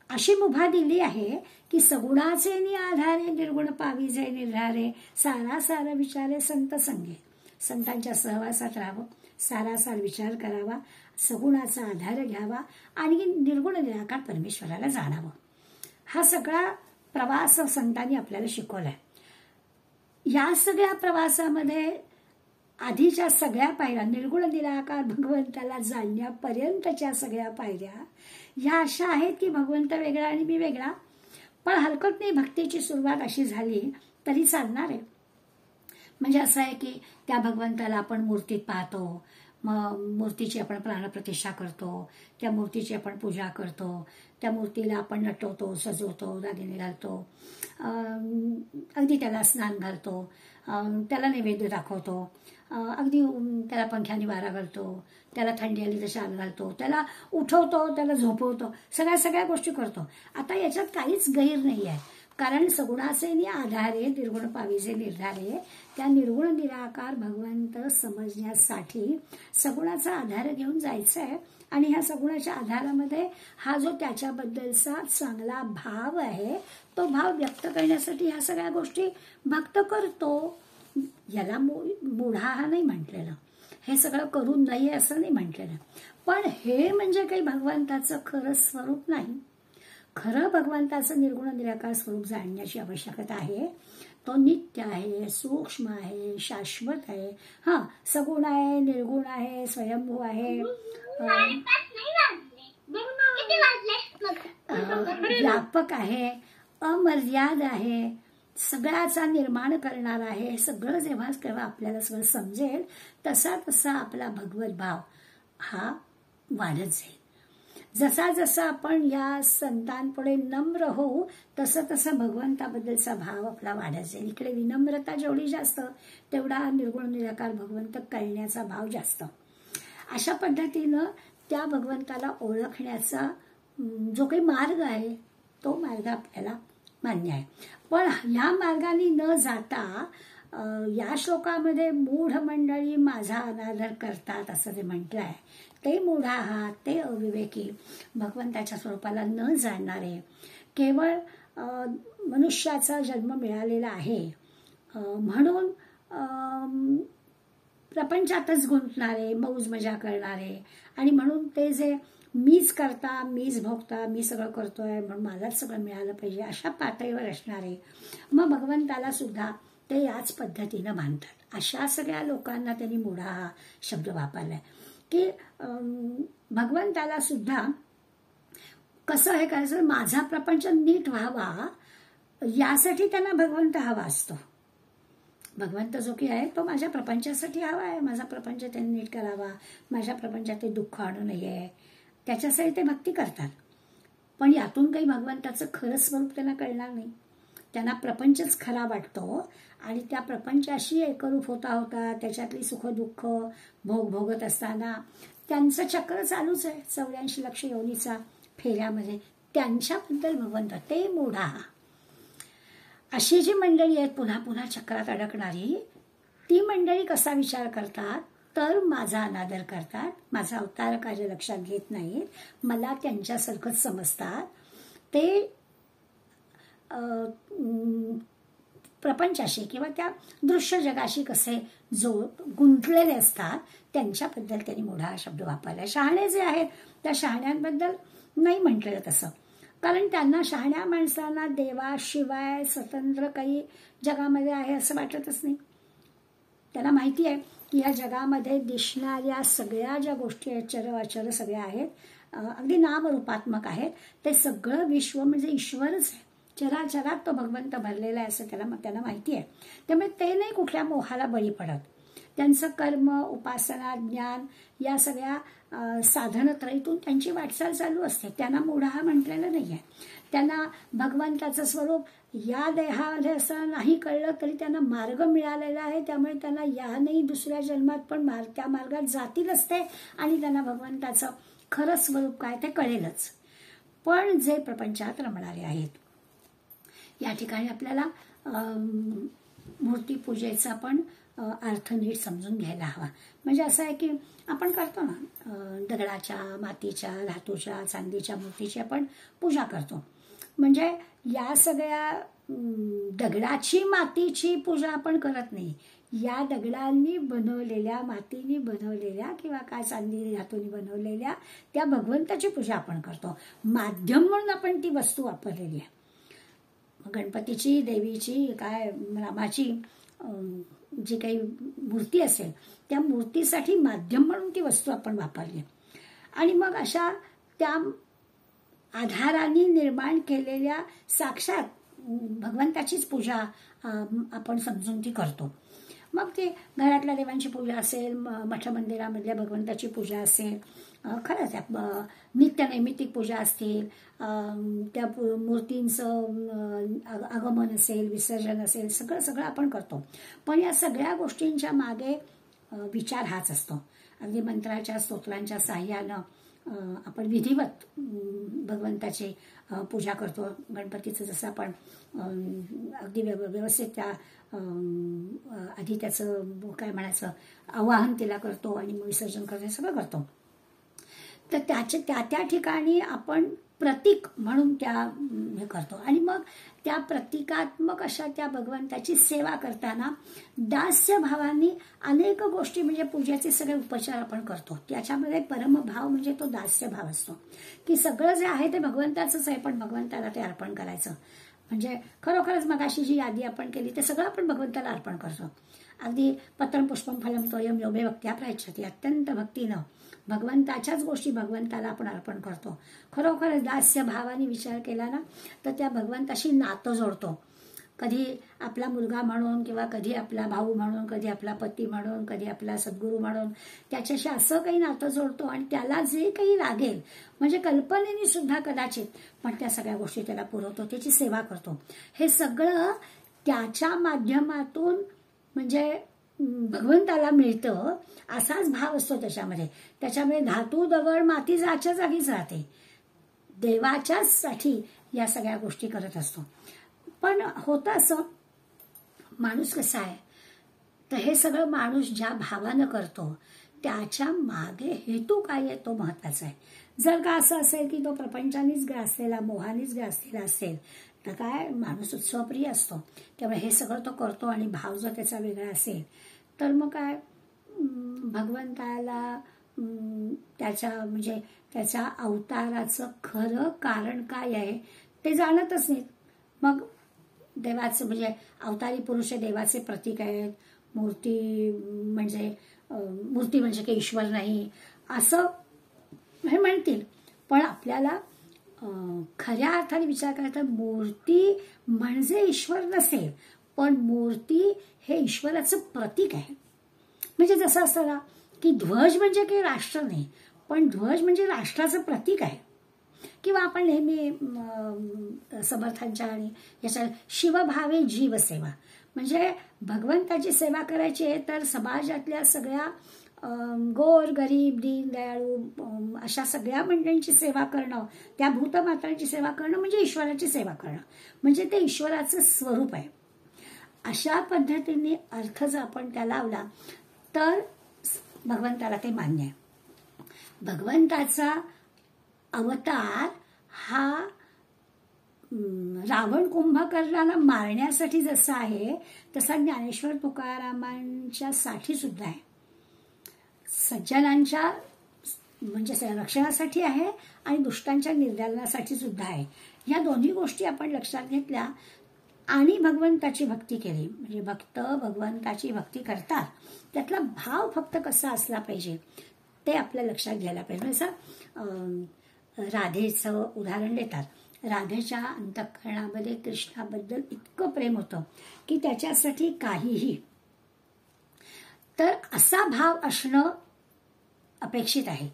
अशी मुभा दिली आहे की सगुणाचे नि आधारे निर्गुण पाविजे निर्धारे, सारा सारा विचारे संत संगे. संतांच्या सहवासात राहावं, सारासार विचार करावा, सगुणाचा आधार घ्यावा आणि निर्गुण निराकार परमेश्वराला जाणावं. हा सगळा प्रवास संतांनी आपल्याला शिकवलाय. या सगळ्या प्रवासामध्ये आधीच्या सगळ्या पायऱ्या, निर्गुण निराकार भगवंताला जाणण्यापर्यंतच्या सगळ्या पायऱ्या ह्या अशा आहेत की भगवंत वेगळा आणि मी वेगळा, पण हरकत नाही, भक्तीची सुरुवात अशी झाली तरी चालणार आहे. म्हणजे असं आहे की त्या भगवंताला आपण मूर्तीत पाहतो, मग मूर्तीची आपण प्राणप्रतिष्ठा करतो, त्या मूर्तीची आपण पूजा करतो, त्या मूर्तीला आपण नटवतो, सजवतो, दागिने घालतो, अगदी त्याला स्नान घालतो, त्याला नैवेद्य दाखवतो, अगदी त्याला पंख्याने वारा घालतो, त्याला थंडी आली तर शाल घालतो, त्याला उठवतो, त्याला झोपवतो, सगळ्या गोष्टी करतो. आता याच्यात काहीच गैर नाही आहे, कारण सगुणाचे आधारे निर्गुण पाविजे निर्धारे, त्या निर्गुण निराकार भगवंत समजण्यासाठी सगुणाचा आधार घेऊन जायचं आहे. आणि ह्या सगुणाच्या आधारामध्ये हा जो त्याच्याबद्दलचा चांगला भाव आहे तो भाव व्यक्त करण्यासाठी ह्या सगळ्या गोष्टी भक्त करतो. याला मूढा हा नाही म्हटलेलं, हे सगळं करू नये असं नाही म्हटलेलं, पण हे म्हणजे काही भगवंताचं खरं स्वरूप नाही. खरं भगवंताचं निर्गुण निराकार स्वरूप जाणण्याची आवश्यकता आहे. तो नित्य आहे, सूक्ष्म आहे, शाश्वत आहे. हा, सगुण आहे, निर्गुण आहे, स्वयंभू आहे, व्यापक आहे, अमर्याद आहे, सगळ्याचा निर्माण करणार आहे. हे सगळं जेव्हा आपल्याला सगळं समजेल तसा तसा आपला भगवत भाव हा वाढत जाईल. जसा जसा आपण या संतांपुढे नम्र होऊ तसं तसं भगवंताबद्दलचा भाव आपला वाढत जाईल. इकडे विनम्रता जेवढी जास्त तेवढा निर्गुण निराकार भगवंत कळण्याचा भाव जास्त. अशा पद्धतीनं त्या भगवंताला ओळखण्याचा जो काही मार्ग आहे तो मार्ग आपल्याला मान्य आहे. पण या मार्गाने न जाता या श्लोकामध्ये मूढ मंडळी माझा अनादर करतात असं ते म्हटलं आहे. ते मूढ आहात, ते अविवेकी, भगवंताच्या स्वरूपाला न जाणणारे, केवळ मनुष्याचा जन्म मिळालेला आहे म्हणून प्रपंचातच गुंतणारे, मौज मजा करणारे, आणि म्हणून ते जे मीच करता, मीच भोगता, मी सगळं करतोय म्हणून मलाच सगळं मिळालं पाहिजे अशा पातळीवर असणारे, मग भगवंताला सुद्धा ते याच पद्धतीनं मानतात. अशा सगळ्या लोकांना त्यांनी मूढा हा शब्द वापरलाय की भगवंताला सुद्धा कसं हे करायचं, माझा प्रपंच नीट व्हावा यासाठी त्यांना भगवंत हवा असतो. भगवंत जो की आहे तो माझ्या प्रपंचासाठी हवा आहे, माझा प्रपंच त्यांनी नीट करावा, माझ्या प्रपंचात ते दुःख आणू नये, त्याच्यासाठी ते भक्ती करतात. पण यातून काही भगवंताचं खरं स्वरूप त्यांना कळणार नाही. त्यांना प्रपंचच खरा वाटतो आणि त्या प्रपंचाशी एकरूप होता होता त्याच्यातली सुख दुःख भोगत असताना त्यांचं चक्र चालूच आहे 84 लक्ष योनीचा फेऱ्यामध्ये. त्यांच्याबद्दल भगवंत ते मूढा. अशी जी मंडळी आहेत पुन्हा पुन्हा चक्रात अडकणारी, ती मंडळी कसा विचार करतात तर माझा अनादर करतात, माझा अवतार कार्य लक्षात घेत नाहीत, मला त्यांच्यासारखंच समजतात, ते प्रपंचाशी किंवा त्या दृश्य जगाशी कसे गुंतलेले असतात त्यांच्याबद्दल त्यांनी मूढा हा शब्द वापरला. शहाणे जे आहेत त्या शहाण्यांबद्दल नाही म्हटलेलं तसं, कारण त्यांना शहाण्या माणसांना देवाशिवाय स्वतंत्र काही जगामध्ये आहे असं वाटतच नाही. त्यांना माहिती आहे की या जगामध्ये दिसणाऱ्या सगळ्या ज्या गोष्टी आहेत, चर अचर सगळ्या आहेत, अगदी नामरूपात्मक आहेत, ते सगळं विश्व म्हणजे ईश्वरच आहे. चराचरात तो भगवंत भरलेला आहे असं त्यांना माहिती आहे. त्यामुळे ते नाही कुठल्या मोहाला बळी पडत. त्यांचं कर्म, उपासना, ज्ञान या सगळ्या साधनत्रयीतून त्यांची वाटचाल चालू असते. त्यांना मूढा म्हटलेलं नाही आहे. त्यांना भगवंताचं स्वरूप या देहामध्ये असं नाही कळलं तरी त्यांना मार्ग मिळालेला आहे, त्यामुळे त्यांना या नाही दुसऱ्या जन्मात पण त्या मार्गात जातीलच ते, आणि त्यांना भगवंताचं खरं स्वरूप काय ते कळेलच. पण जे प्रपंचात रमणारे आहेत, या ठिकाणी आपल्याला मूर्तीपूजेचा पण अर्थ नीट समजून घ्यायला हवा. म्हणजे असं आहे की आपण करतो ना, दगडाच्या, मातीच्या, धातूच्या, चांदीच्या मूर्तीची आपण पूजा करतो. म्हणजे या सगळ्या दगडाची, मातीची पूजा आपण करत नाही. या दगडांनी बनवलेल्या, मातीने बनवलेल्या किंवा काय चांदी धातूने बनवलेल्या त्या भगवंताची पूजा आपण करतो. माध्यम म्हणून आपण ती वस्तू वापरलेली आहे. गणपतीची, देवीची, काय रामाची जी काही मूर्ती असेल त्या मूर्तीसाठी माध्यम म्हणून ती वस्तू आपण वापरली, आणि मग अशा त्या आधाराने निर्माण केलेल्या साक्षात भगवंताचीच पूजा आपण समजून ती करतो. मग ते घरातल्या देवांची पूजा असेल, मठ मंदिरामधल्या भगवंताची पूजा असेल, खरंच नित्य नैमित्तिक पूजा असतील, त्या मूर्तींचं आगमन असेल, विसर्जन असेल, सगळं आपण करतो. पण या सगळ्या गोष्टींच्या मागे विचार हाच असतो. अगदी मंत्राच्या, स्तोत्रांच्या साह्यानं आपण विधिवत भगवंताची पूजा करतो. गणपतीचं जसं आपण अगदी व्यवस्थित त्या आधी त्याचं काय म्हणायचं आवाहन तिला करतो आणि मग विसर्जन करतो, हे सगळं करतो. तर त्या ठिकाणी आपण प्रतीक म्हणून त्या हे करतो, आणि मग त्या प्रतिकात्मक अशा त्या भगवंताची सेवा करताना दास्य भावाने अनेक गोष्टी, म्हणजे पूजेचे सगळे उपचार आपण करतो. त्याच्यामध्ये परमभाव म्हणजे तो दास्य भाव असतो की सगळं जे आहे ते भगवंताचंच आहे, पण भगवंताला ते अर्पण करायचं. म्हणजे खरोखरच मगाशी जी यादी आपण केली ते सगळं आपण भगवंताला अर्पण करतो. अगदी पत्रं पुष्पं फलं तोयं यो मे भक्त्या प्रयच्छति, अत्यंत भक्तीनं भगवंताच्याच गोष्टी भगवंताला आपण अर्पण करतो. खरोखरच दास्य भावाने विचार केला ना तर त्या भगवंताशी नातं जोडतो. कधी आपला मुलगा म्हणून, किंवा कधी आपला भाऊ म्हणून, कधी आपला पती म्हणून, कधी आपला सद्गुरू म्हणून त्याच्याशी असं काही नातं जोडतो, आणि त्याला जे काही लागेल म्हणजे कल्पनेने सुद्धा कदाचित, पण त्या सगळ्या गोष्टी त्याला पुरवतो, त्याची सेवा करतो. हे सगळं त्याच्या माध्यमातून म्हणजे भगवंताला मिळतं असाच भाव असतो त्याच्यामध्ये. त्याच्यामुळे धातू, दगड, माती जाच्या जागीच राहते. देवाच्याच साठी या सगळ्या गोष्टी करत असतो. पण होतं असं, माणूस कसा आहे तर हे सगळं माणूस ज्या भावानं करतो त्याच्या मागे हेतू काय आहे तो महत्वाचा आहे. जर का असं असेल की तो प्रपंचानेच ग्रासलेला, मोहानेच ग्रासलेला असेल तर काय, माणूस उत्सवप्रिय असतो, त्यामुळे हे सगळं तो करतो, आणि भाव जर त्याचा वेगळा असेल तर मग काय, भगवंताला त्याच्या म्हणजे त्याच्या अवताराचं खरं कारण काय आहे ते जाणतच नाहीत. मग देवाचं म्हणजे अवतारी पुरुष हे देवाचे प्रतीक आहेत. मूर्ती म्हणजे काही ईश्वर नाही असं हे म्हणतील, पण आपल्याला खऱ्या अर्थाने विचार करायचा, मूर्ती म्हणजे ईश्वर नसेल, पण मूर्ती हे ईश्वराचं प्रतीक आहे. म्हणजे जसं असतं ना की ध्वज म्हणजे काही राष्ट्र नाही, पण ध्वज म्हणजे राष्ट्राचं प्रतीक आहे. किंवा आपण नेहमी समर्थांच्या आणि याच्या शिवभावे जीवसेवा, म्हणजे भगवंताची सेवा करायची आहे तर समाजातल्या सगळ्या गोर, गरीब, दीन, दयाळू अशा सगळ्या मंडळींची सेवा करणं, त्या भूतमातांची सेवा करणं म्हणजे ईश्वराची सेवा करणं, म्हणजे ते ईश्वराचं स्वरूप आहे. अशा पद्धतीने अर्थ जर आपण त्या लावला तर भगवंताला ते मान्य आहे. भगवंताचा अवतार हा रावण कुंभकर्णाला मारण्यासाठी जसा आहे तसा ज्ञानेश्वर तुकारामांच्या साठी सुद्धा आहे. सज्जनांच्या म्हणजे रक्षणासाठी आहे आणि दुष्टांच्या निर्दालनासाठी सुद्धा आहे. या दोन्ही गोष्टी आपण लक्षात घेतल्या आणि भगवंताची भक्ती केली, म्हणजे भक्त भगवंताची भक्ती करतात, त्यातला भाव फक्त कसा असला पाहिजे ते आपल्या लक्षात घ्यायला पाहिजे. असं राधेचं उदाहरण देतात. राधेच्या अंतःकरणामध्ये कृष्णाबद्दल इतकं प्रेम होतं की त्याच्यासाठी काहीही, तर असा भाव असणं अपेक्षित आहे.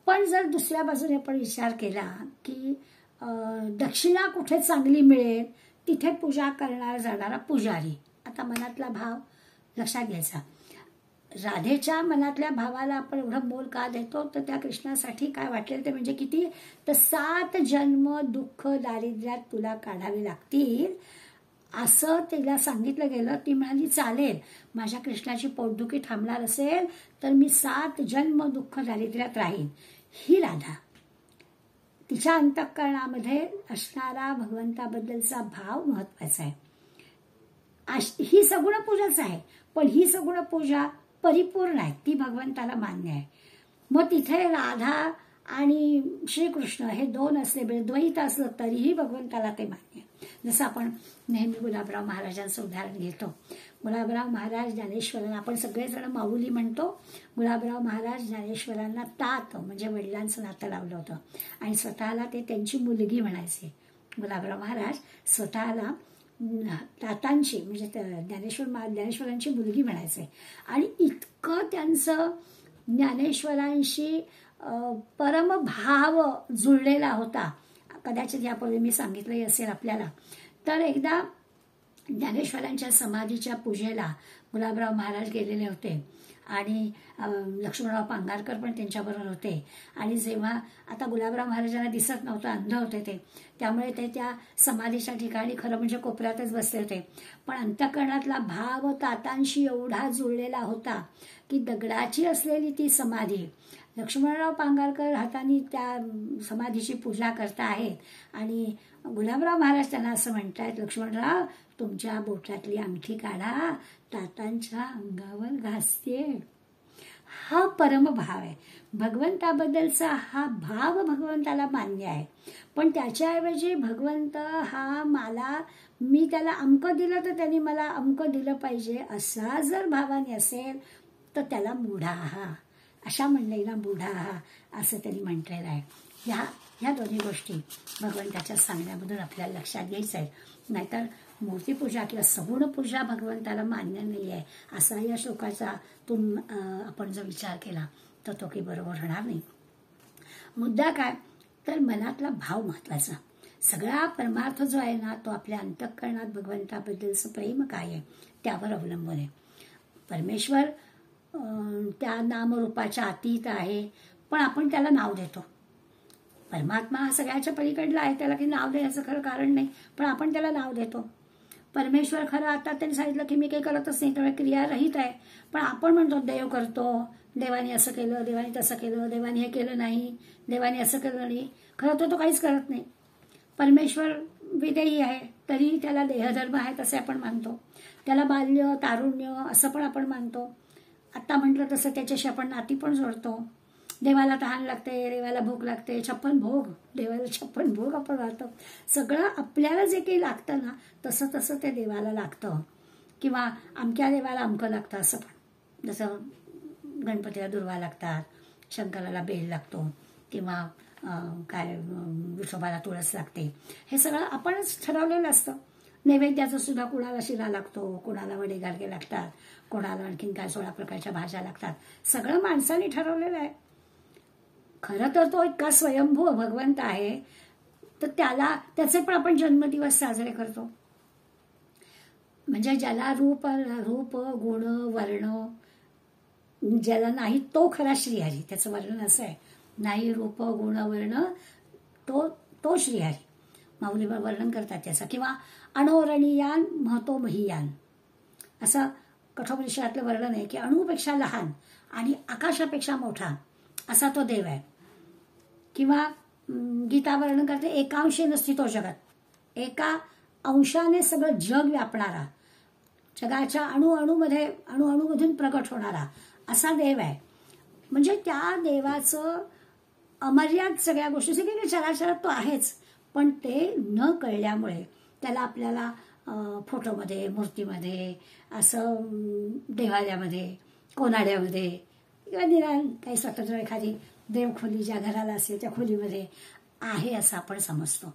पण जर दुसऱ्या बाजूने आपण विचार केला की दक्षिणा कुठे चांगली मिळेल तिथे पूजा करणारा जाणारा पुजारी. आता मनातला भाव लक्षात घ्यायचा. राधेच्या मनातल्या भावाला आपण एवढं मोल का देतो, तर त्या कृष्णासाठी काय वाटेल ते म्हणजे किती, तर 7 जन्म दुःख दारिद्र्यात तुला काढावे लागतील असं तिला सांगितलं गेलं. ती म्हणाली चालेल, माझ्या कृष्णाची पोटदुखी थांबणार असेल तर मी 7 जन्म दुःख दारिद्र्यात राहीन. ही राधा, तिच्या अंतःकरणामध्ये असणारा भगवंताबद्दलचा भाव महत्वाचा आहे. ही सगुण पूजाच आहे, पण ही सगुण पूजा परिपूर्ण आहे, ती भगवंताला मान्य आहे. मग तिथे राधा आणि श्रीकृष्ण हे 2 असले, द्वैत असलं तरीही भगवंताला ते मान्य आहे. जसं आपण नेहमी गुलाबराव महाराजांचं उदाहरण घेतो. गुलाबराव महाराज ज्ञानेश्वरांना, आपण सगळेजण माऊली म्हणतो, गुलाबराव महाराज ज्ञानेश्वरांना तात म्हणजे वडिलांचं नातं लावलं होतं आणि स्वतःला ते त्यांची मुलगी म्हणायचे. गुलाबराव महाराज स्वतःला तातांची म्हणजे ज्ञानेश्वरांची मुलगी म्हणायचे आणि इतकं त्यांचं ज्ञानेश्वरांशी परमभाव जुळलेला होता. कदाचित यापूर्वी मी सांगितलंही असेल आपल्याला. तर एकदा ज्ञानेश्वरांच्या समाधीच्या पूजेला गुलाबराव महाराज गेलेले होते आणि लक्ष्मणराव पांगारकर पण त्यांच्याबरोबर होते. आणि जेव्हा आता गुलाबराव महाराजांना दिसत नव्हतं, अंध होते ते, त्यामुळे ते त्या समाधीच्या ठिकाणी खरं म्हणजे कोपऱ्यातच बसले होते. पण अंतःकरणातला भाव तातांशी एवढा जुळलेला होता की दगडाची असलेली ती समाधी, लक्ष्मणराव पांगारकर हाताने त्या समाधीची पूजा करता आहेत आणि गुलाबराव महाराज त्यांना असं म्हणतायत, लक्ष्मणराव तुमच्या बोटातली अंगठी काढा, तातांच्या अंगावर घासते. हा परमभाव आहे. भगवंताबद्दलचा हा भाव भगवंताला मान्य आहे. पण त्याच्याऐवजी भगवंत हा मी त्याला अमकं दिलं तर त्यांनी मला अमकं दिलं पाहिजे असा जर भावाने असेल तर त्याला मूढा हा, अशा मंडळीला मूढा हा असं त्यांनी म्हटलेलं आहे. ह्या दोन्ही गोष्टी भगवंताच्या सांगण्यामधून आपल्याला लक्षात घ्यायचं आहे. नाहीतर मूर्तीपूजा किंवा सगुण पूजा भगवंताला मान्य नाही आहे असा या श्लोकाचा आपण जर विचार केला तर तो काही बरोबर होणार नाही. मुद्दा काय, तर मनातला भाव महत्वाचा. सगळा परमार्थ जो आहे ना तो आपल्या अंतःकरणात भगवंताबद्दलचं प्रेम काय आहे त्यावर अवलंबून आहे. परमेश्वर त्या नामरूपाच्या अतीत आहे, पण आपण त्याला नाव देतो. परमात्मा हा सगळ्याच्या पलीकडला आहे, त्याला काही नाव द्यायचं खरं कारण नाही, पण आपण त्याला नाव देतो. परमेश्वर खरं आता त्यांनी सांगितलं की मी काही करतच नाही, त्यामुळे क्रियारहित आहे, पण आपण म्हणतो देव करतो, देवाने असं केलं, देवाने तसं केलं, देवाने हे केलं नाही, देवाने असं केलं नाही. खरं तो काहीच करत नाही. परमेश्वर विदेही आहे तरीही त्याला देहधर्म आहेत असे आपण मानतो. त्याला बाल्य तारुण्य असं पण आपण मानतो. आता म्हटलं तसं त्याच्याशी आपण नाती पण जोडतो. देवाला तहान लागते, देवाला भूक लागते, 56 भोग, देवाला 56 भोग आपण घालतो. सगळं आपल्याला जे काही लागतं ना तसं तसं ते देवाला लागतं. किंवा अमक्या देवाला अमकं लागतं असं पण, जसं गणपतीला दुर्वा लागतात, शंकराला बेल लागतो, किंवा विठोबाला तुळस लागते. हे सगळं आपणच ठरवलेलं असतं. नैवेद्याचं सुद्धा कुणाला शिरा लागतो, कुणाला वडे गाडगे लागतात, कोणाला आणखीन काय 16 प्रकारच्या भाज्या लागतात. सगळं माणसाने ठरवलेलं आहे. खरं तर तो इतका स्वयंभू भगवंत आहे तर त्याचे पण आपण जन्मदिवस साजरे करतो. म्हणजे ज्याला रूप गुण वर्ण ज्याला नाही तो खरा श्रीहरी. त्याचं वर्णन असं आहे, नाही रूप गुण वर्ण तो श्रीहरी. माऊली वर्णन करतात त्याचं. किंवा अणोरणीयान महतो महियान असं कठोपनिषदातलं वर्णन आहे की अणूपेक्षा लहान आणि आकाशापेक्षा मोठा असा तो देव आहे. किंवा गीता वर्णन करते एकांशेन स्थितो जगत, एका अंशाने सगळं जग व्यापणारा, जगाच्या अणुअणूमधून प्रगट होणारा असा देव आहे. म्हणजे त्या देवाचं अमर्याद सगळ्या गोष्टी, सगळी चराचरात तो आहेच, पण ते न कळल्यामुळे त्याला आपल्याला फोटोमध्ये, मूर्तीमध्ये, असं देवालयामध्ये, कोनाड्यामध्ये किंवा निराळ काही स्वतंत्र एखादी देवखोली ज्या घराला असेल त्या खोलीमध्ये आहे असं आपण समजतो.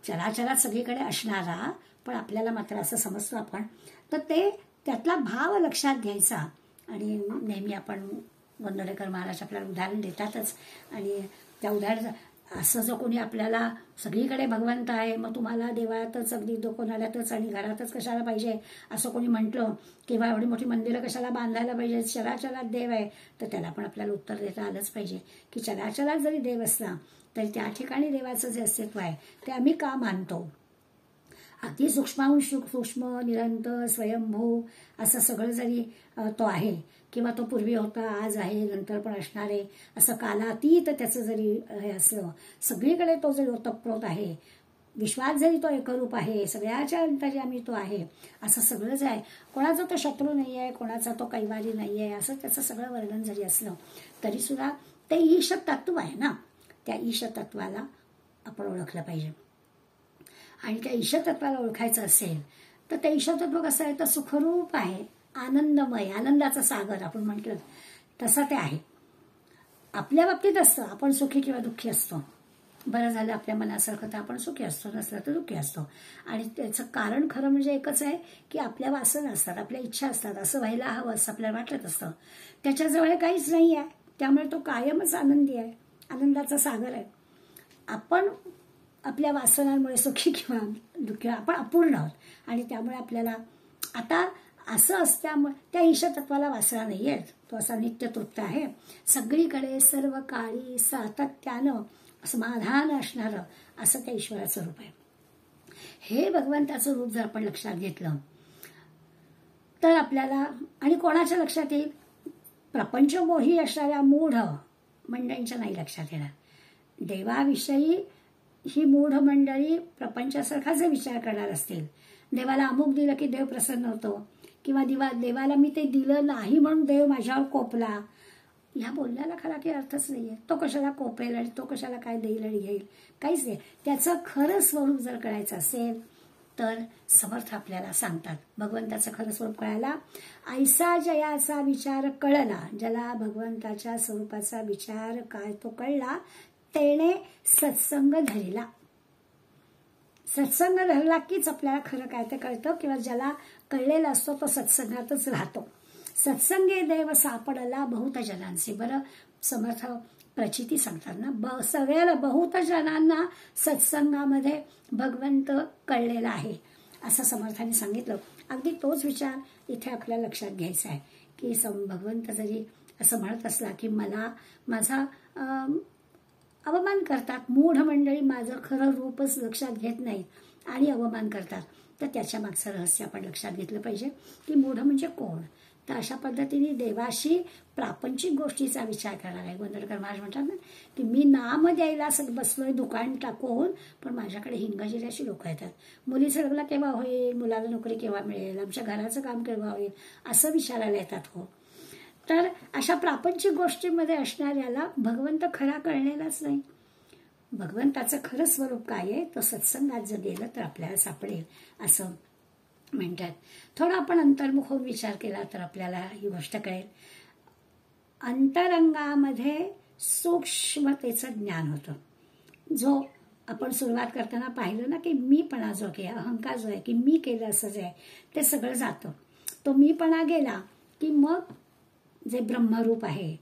चराचरात सगळीकडे असणारा, पण आपल्याला मात्र असं समजतो आपण. तर त्यातला भाव लक्षात घ्यायचा. आणि नेहमी आपण गोंदवलेकर महाराज आपल्याला उदाहरण देतातच. आणि त्या उदाहरण असं जो कोणी आपल्याला सगळीकडे भगवंत आहे, मग तुम्हाला देवळातच अगदी कोणाल्यातच आणि घरातच कशाला पाहिजे असं कोणी म्हटलं, किंवा एवढी मोठी मंदिरं कशाला बांधायला पाहिजे, चराचरात देव आहे, तर त्याला पण आपल्याला उत्तर देता आलंच पाहिजे की चराचरात जरी देव असला तरी त्या ठिकाणी देवाचं जे अस्तित्व आहे ते आम्ही का मानतो. अति सूक्ष्मांश सूक्ष्म, निरंतर, स्वयंभू असं सगळं जरी तो आहे, किंवा तो पूर्वी होता, आज आहे, नंतर पण असणार आहे, असं कालातीत त्याचं जरी हे असलं, सगळीकडे तो जरी ओतप्रोत आहे, विश्वात जरी तो एकरूप आहे, सगळ्याच्या अंतर्यामी तो आहे, असं सगळंच आहे, कोणाचा तो शत्रू नाही आहे, कोणाचा तो कैवारी नाही आहे, असं त्याचं सगळं वर्णन जरी असलं तरी सुद्धा ते ईश तत्व आहे ना, त्या ईश तत्वाला आपण ओळखलं पाहिजे. आणि त्या ईशतत्वाला ओळखायचं असेल तर ते ईशतत्व कसं आहे, तर सुखरूप आहे, आनंदमय, आनंदाचा सागर आपण म्हटलं तसं ते आहे. आपल्या बाबतीत असतं, आपण सुखी किंवा दुःखी असतो, बरं झालं आपल्या मनासारखं तर आपण सुखी असतो, नसलं तर दुःखी असतो. आणि त्याचं कारण खरं म्हणजे एकच आहे की आपल्या वासना असतात, आपल्या इच्छा असतात, असं व्हायला हवं असं आपल्याला वाटत असतं. त्याच्याजवळ काहीच नाही आहे, त्यामुळे तो कायमच आनंदी आहे, आनंदाचा सागर आहे. आपण आपल्या वासनांमुळे सुखी किंवा दुःखी, आपण अपूर्ण आहोत, आणि त्यामुळे आपल्याला आता असं असल्यामुळे त्या ईशतत्वाला वासना नाही आहेत, तो असा नित्य तृप्त आहे, सगळीकडे सर्व काळी सातत्यानं समाधान असणारं असं त्या ईश्वराचं रूप आहे. हे भगवंताचं रूप जर आपण लक्षात घेतलं तर आपल्याला, आणि कोणाच्या लक्षात येईल, प्रपंचमोही असणाऱ्या मूढ मंडळींच्या नाही लक्षात येणार. देवाविषयी ही मूढ मंडळी प्रपंचासारखा जर विचार करणार असतील, देवाला अमुक दिलं की देव प्रसन्न होतो, किंवा देवाला मी ते दिलं नाही म्हणून देव माझ्यावर कोपला, ह्या बोलण्याला खरा काही अर्थच नाहीये. तो कशाला कोपेल आणि तो कशाला काय देईल आणि घेईल, काहीच नाही. त्याचं खरं स्वरूप जर कळायचं असेल तर समर्थ आपल्याला सांगतात, भगवंताचं खरं स्वरूप कळायला ऐसा जयाचा विचार कळला, ज्याला भगवंताच्या स्वरूपाचा विचार काय तो कळला, तेने सत्संग धरला. सत्संग धरला कीच आपल्याला खरं काय ते कळतं, किंवा ज्याला कळलेला असतो तो सत्संगातच राहतो. सत्संगे देव सापडला बहुत जनांचे. बरं, समर्थ प्रचिती सांगतात ना, सगळ्याला बहुत जनांना सत्संगामध्ये भगवंत कळलेला आहे असं समर्थाने सांगितलं. अगदी तोच विचार इथे आपल्याला लक्षात घ्यायचा आहे की भगवंत जरी असं म्हणत असला की मला माझा अवमान करतात, मूढ मंडळी माझं खरं रूपच लक्षात घेत नाहीत आणि अवमान करतात, तर त्याच्या मागचं रहस्य आपण लक्षात घेतलं पाहिजे की मूढ म्हणजे कोण. तर अशा पद्धतीने देवाशी प्रापंचिक गोष्टीचा विचार करणार आहे. गोंदवलेकर महाराज म्हणतात ना की मी नाम द्यायला असं बसलोय दुकान टाकून, पण माझ्याकडे हिंगजिऱ्याची लोक येतात, मुलीचं लग्न केव्हा होईल, मुलाला नोकरी केव्हा मिळेल, आमच्या घराचं काम केव्हा होईल असं विचारायला येतात. हो, तर अशा प्रापंचिक गोष्टींमध्ये असणाऱ्याला भगवंत खरा कळलेलाच नाही. भगवंताचं खरं स्वरूप काय आहे तो सत्संगात जर गेलं तर आपल्याला सापडेल असं म्हणतात. थोडा आपण अंतर्मुख होऊन विचार केला तर आपल्याला ही गोष्ट कळेल. अंतरंगामध्ये सूक्ष्मतेचं ज्ञान होतं. जो आपण सुरुवात करताना पाहिलं ना की मीपणा जो आहे, अहंकार जो आहे की मी केलं असं जे आहे ते सगळं जातं. तो मीपणा गेला की मग जे ब्रह्मरूप आहे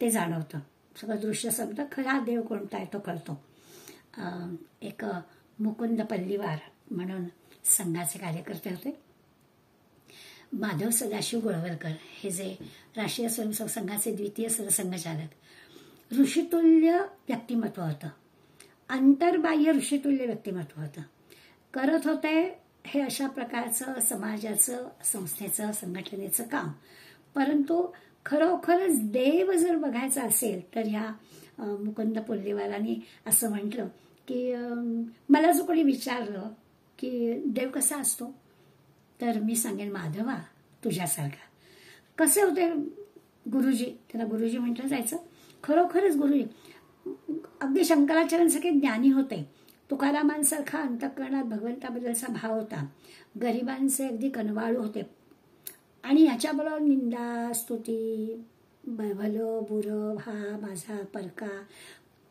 ते जाणवतं. सगळं दृश्य शब्द खरा देव कोणता आहे तो कळतो. एक मुकुंद पल्लीवार म्हणून संघाचे कार्यकर्ते होते, माधव सदाशिव गोळवलकर, हे जे राष्ट्रीय स्वयंसेवक संघाचे द्वितीय सरसंघचालक, ऋषितुल्य व्यक्तिमत्व होतं, अंतर्बाह्य ऋषितुल्य व्यक्तिमत्व होतं. करत होते हे अशा प्रकारचं समाजाचं, संस्थेचं, संघटनेचं काम. परंतु खरोखरच देव जर बघायचा असेल तर ह्या मुकुंद पल्लीवारांनी असं म्हटलं की मला जो कोणी विचारलं की देव कसा असतो तर मी सांगेन माधवा तुझ्यासारखा. कसे होते गुरुजी, त्यांना गुरुजी म्हटलं जायचं. खरोखरच गुरुजी अगदी शंकराचार्यांसारखे ज्ञानी होते, तुकारामांसारखा अंतःकरणात भगवंताबद्दलचा भाव होता, गरिबांचे अगदी कनवाळू होते, आणि ह्याच्याबरोबर निंदा स्तुती, भलं बुरं, हा माझा परका,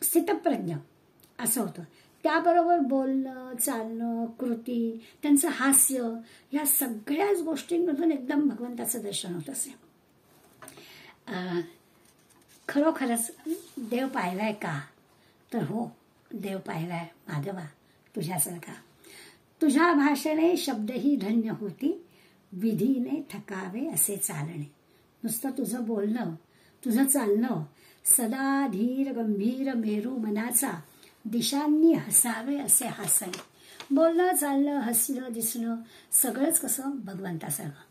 स्थितप्रज्ञ असं होतं. त्याबरोबर बोलणं, चालणं, कृती, त्यांचं हास्य, ह्या सगळ्याच गोष्टींमधून एकदम भगवंताचं दर्शन होत असे. खरोखरच देव पाहिलाय का तर हो, देव पाहिलाय माधवा तुझ्यासारखा. तुझ्या भाषणे शब्दही धन्य होती, विधीने थकावे असे चालणे. नुसतं तुझं बोलणं, तुझं चालणं सदा धीर गंभीर मेरू मनाचा, दिशांनी हसावे असे हसणे. बोलणं चालणं हसणं दिसणं सगळंच कसं भगवंतासारखं.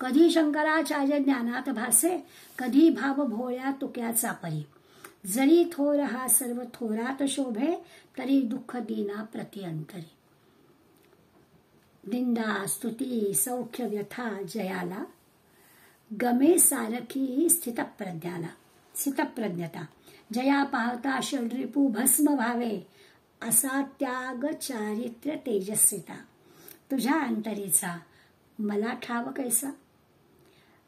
कधी शंकराचार्य ज्ञानात भासे, कधी भाव भोळ्या तुक्याचा परी. जरी थोर हा सर्व थोरात शोभे, तरी दुःख दीना प्रतिअंतरी. निंदा स्तुती सौख्य व्यथा जयाला, गमे सारखी स्थितप्रज्ञता. जया पाहता षड्रिपू भस्म व्हावे, असा त्याग चारित्र्य तेजस्विता. तुझ्या अंतरीचा मला ठाव कैसा,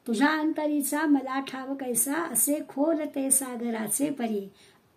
तुझ्या अंतरीचा मला ठाव कैसा, असे खोल ते सागराचे परी.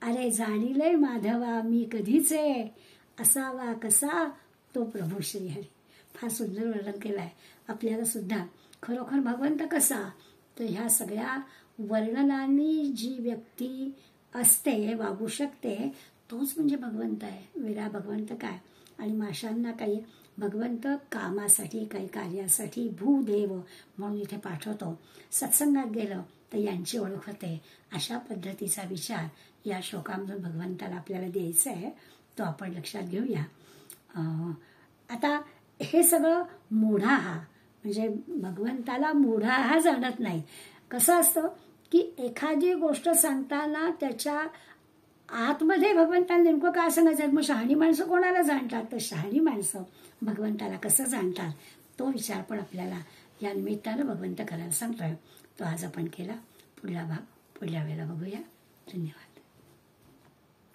अरे जाणीले माधवा मी कधीचे, असावा कसा तो प्रभू श्रीहरी. फार सुंदर वर्णन केलंय. आपल्याला सुद्धा खरोखर भगवंत कसा, तर ह्या सगळ्या वर्णनांनी जी व्यक्ती असते वागू शकते तोच म्हणजे भगवंत आहे. वेगळा भगवंत काय. आणि माशांना काही भगवंत कामासाठी काही कार्यासाठी भूदेव म्हणून इथे पाठवतो. सत्संगात गेलं तर यांची ओळख होते. अशा पद्धतीचा विचार या श्लोकामधून भगवंताला आपल्याला द्यायचा आहे, तो आपण लक्षात घेऊया. आता हे सगळं मूढा हा म्हणजे भगवंताला मूढा हा जाणत नाही. कसं असतं की एखादी गोष्ट सांगताना त्याच्या आतमध्ये भगवंताला नेमकं काय सांगायचं. मग शहाणी माणसं कोणाला जाणतात, तर शहाणी माणसं भगवंताला कसं जाणतात तो विचार पण आपल्याला या निमित्तानं भगवंत करायला सांगतोय. तो आज आपण केला. पुढला भाग पुढल्या वेळेला बघूया. धन्यवाद.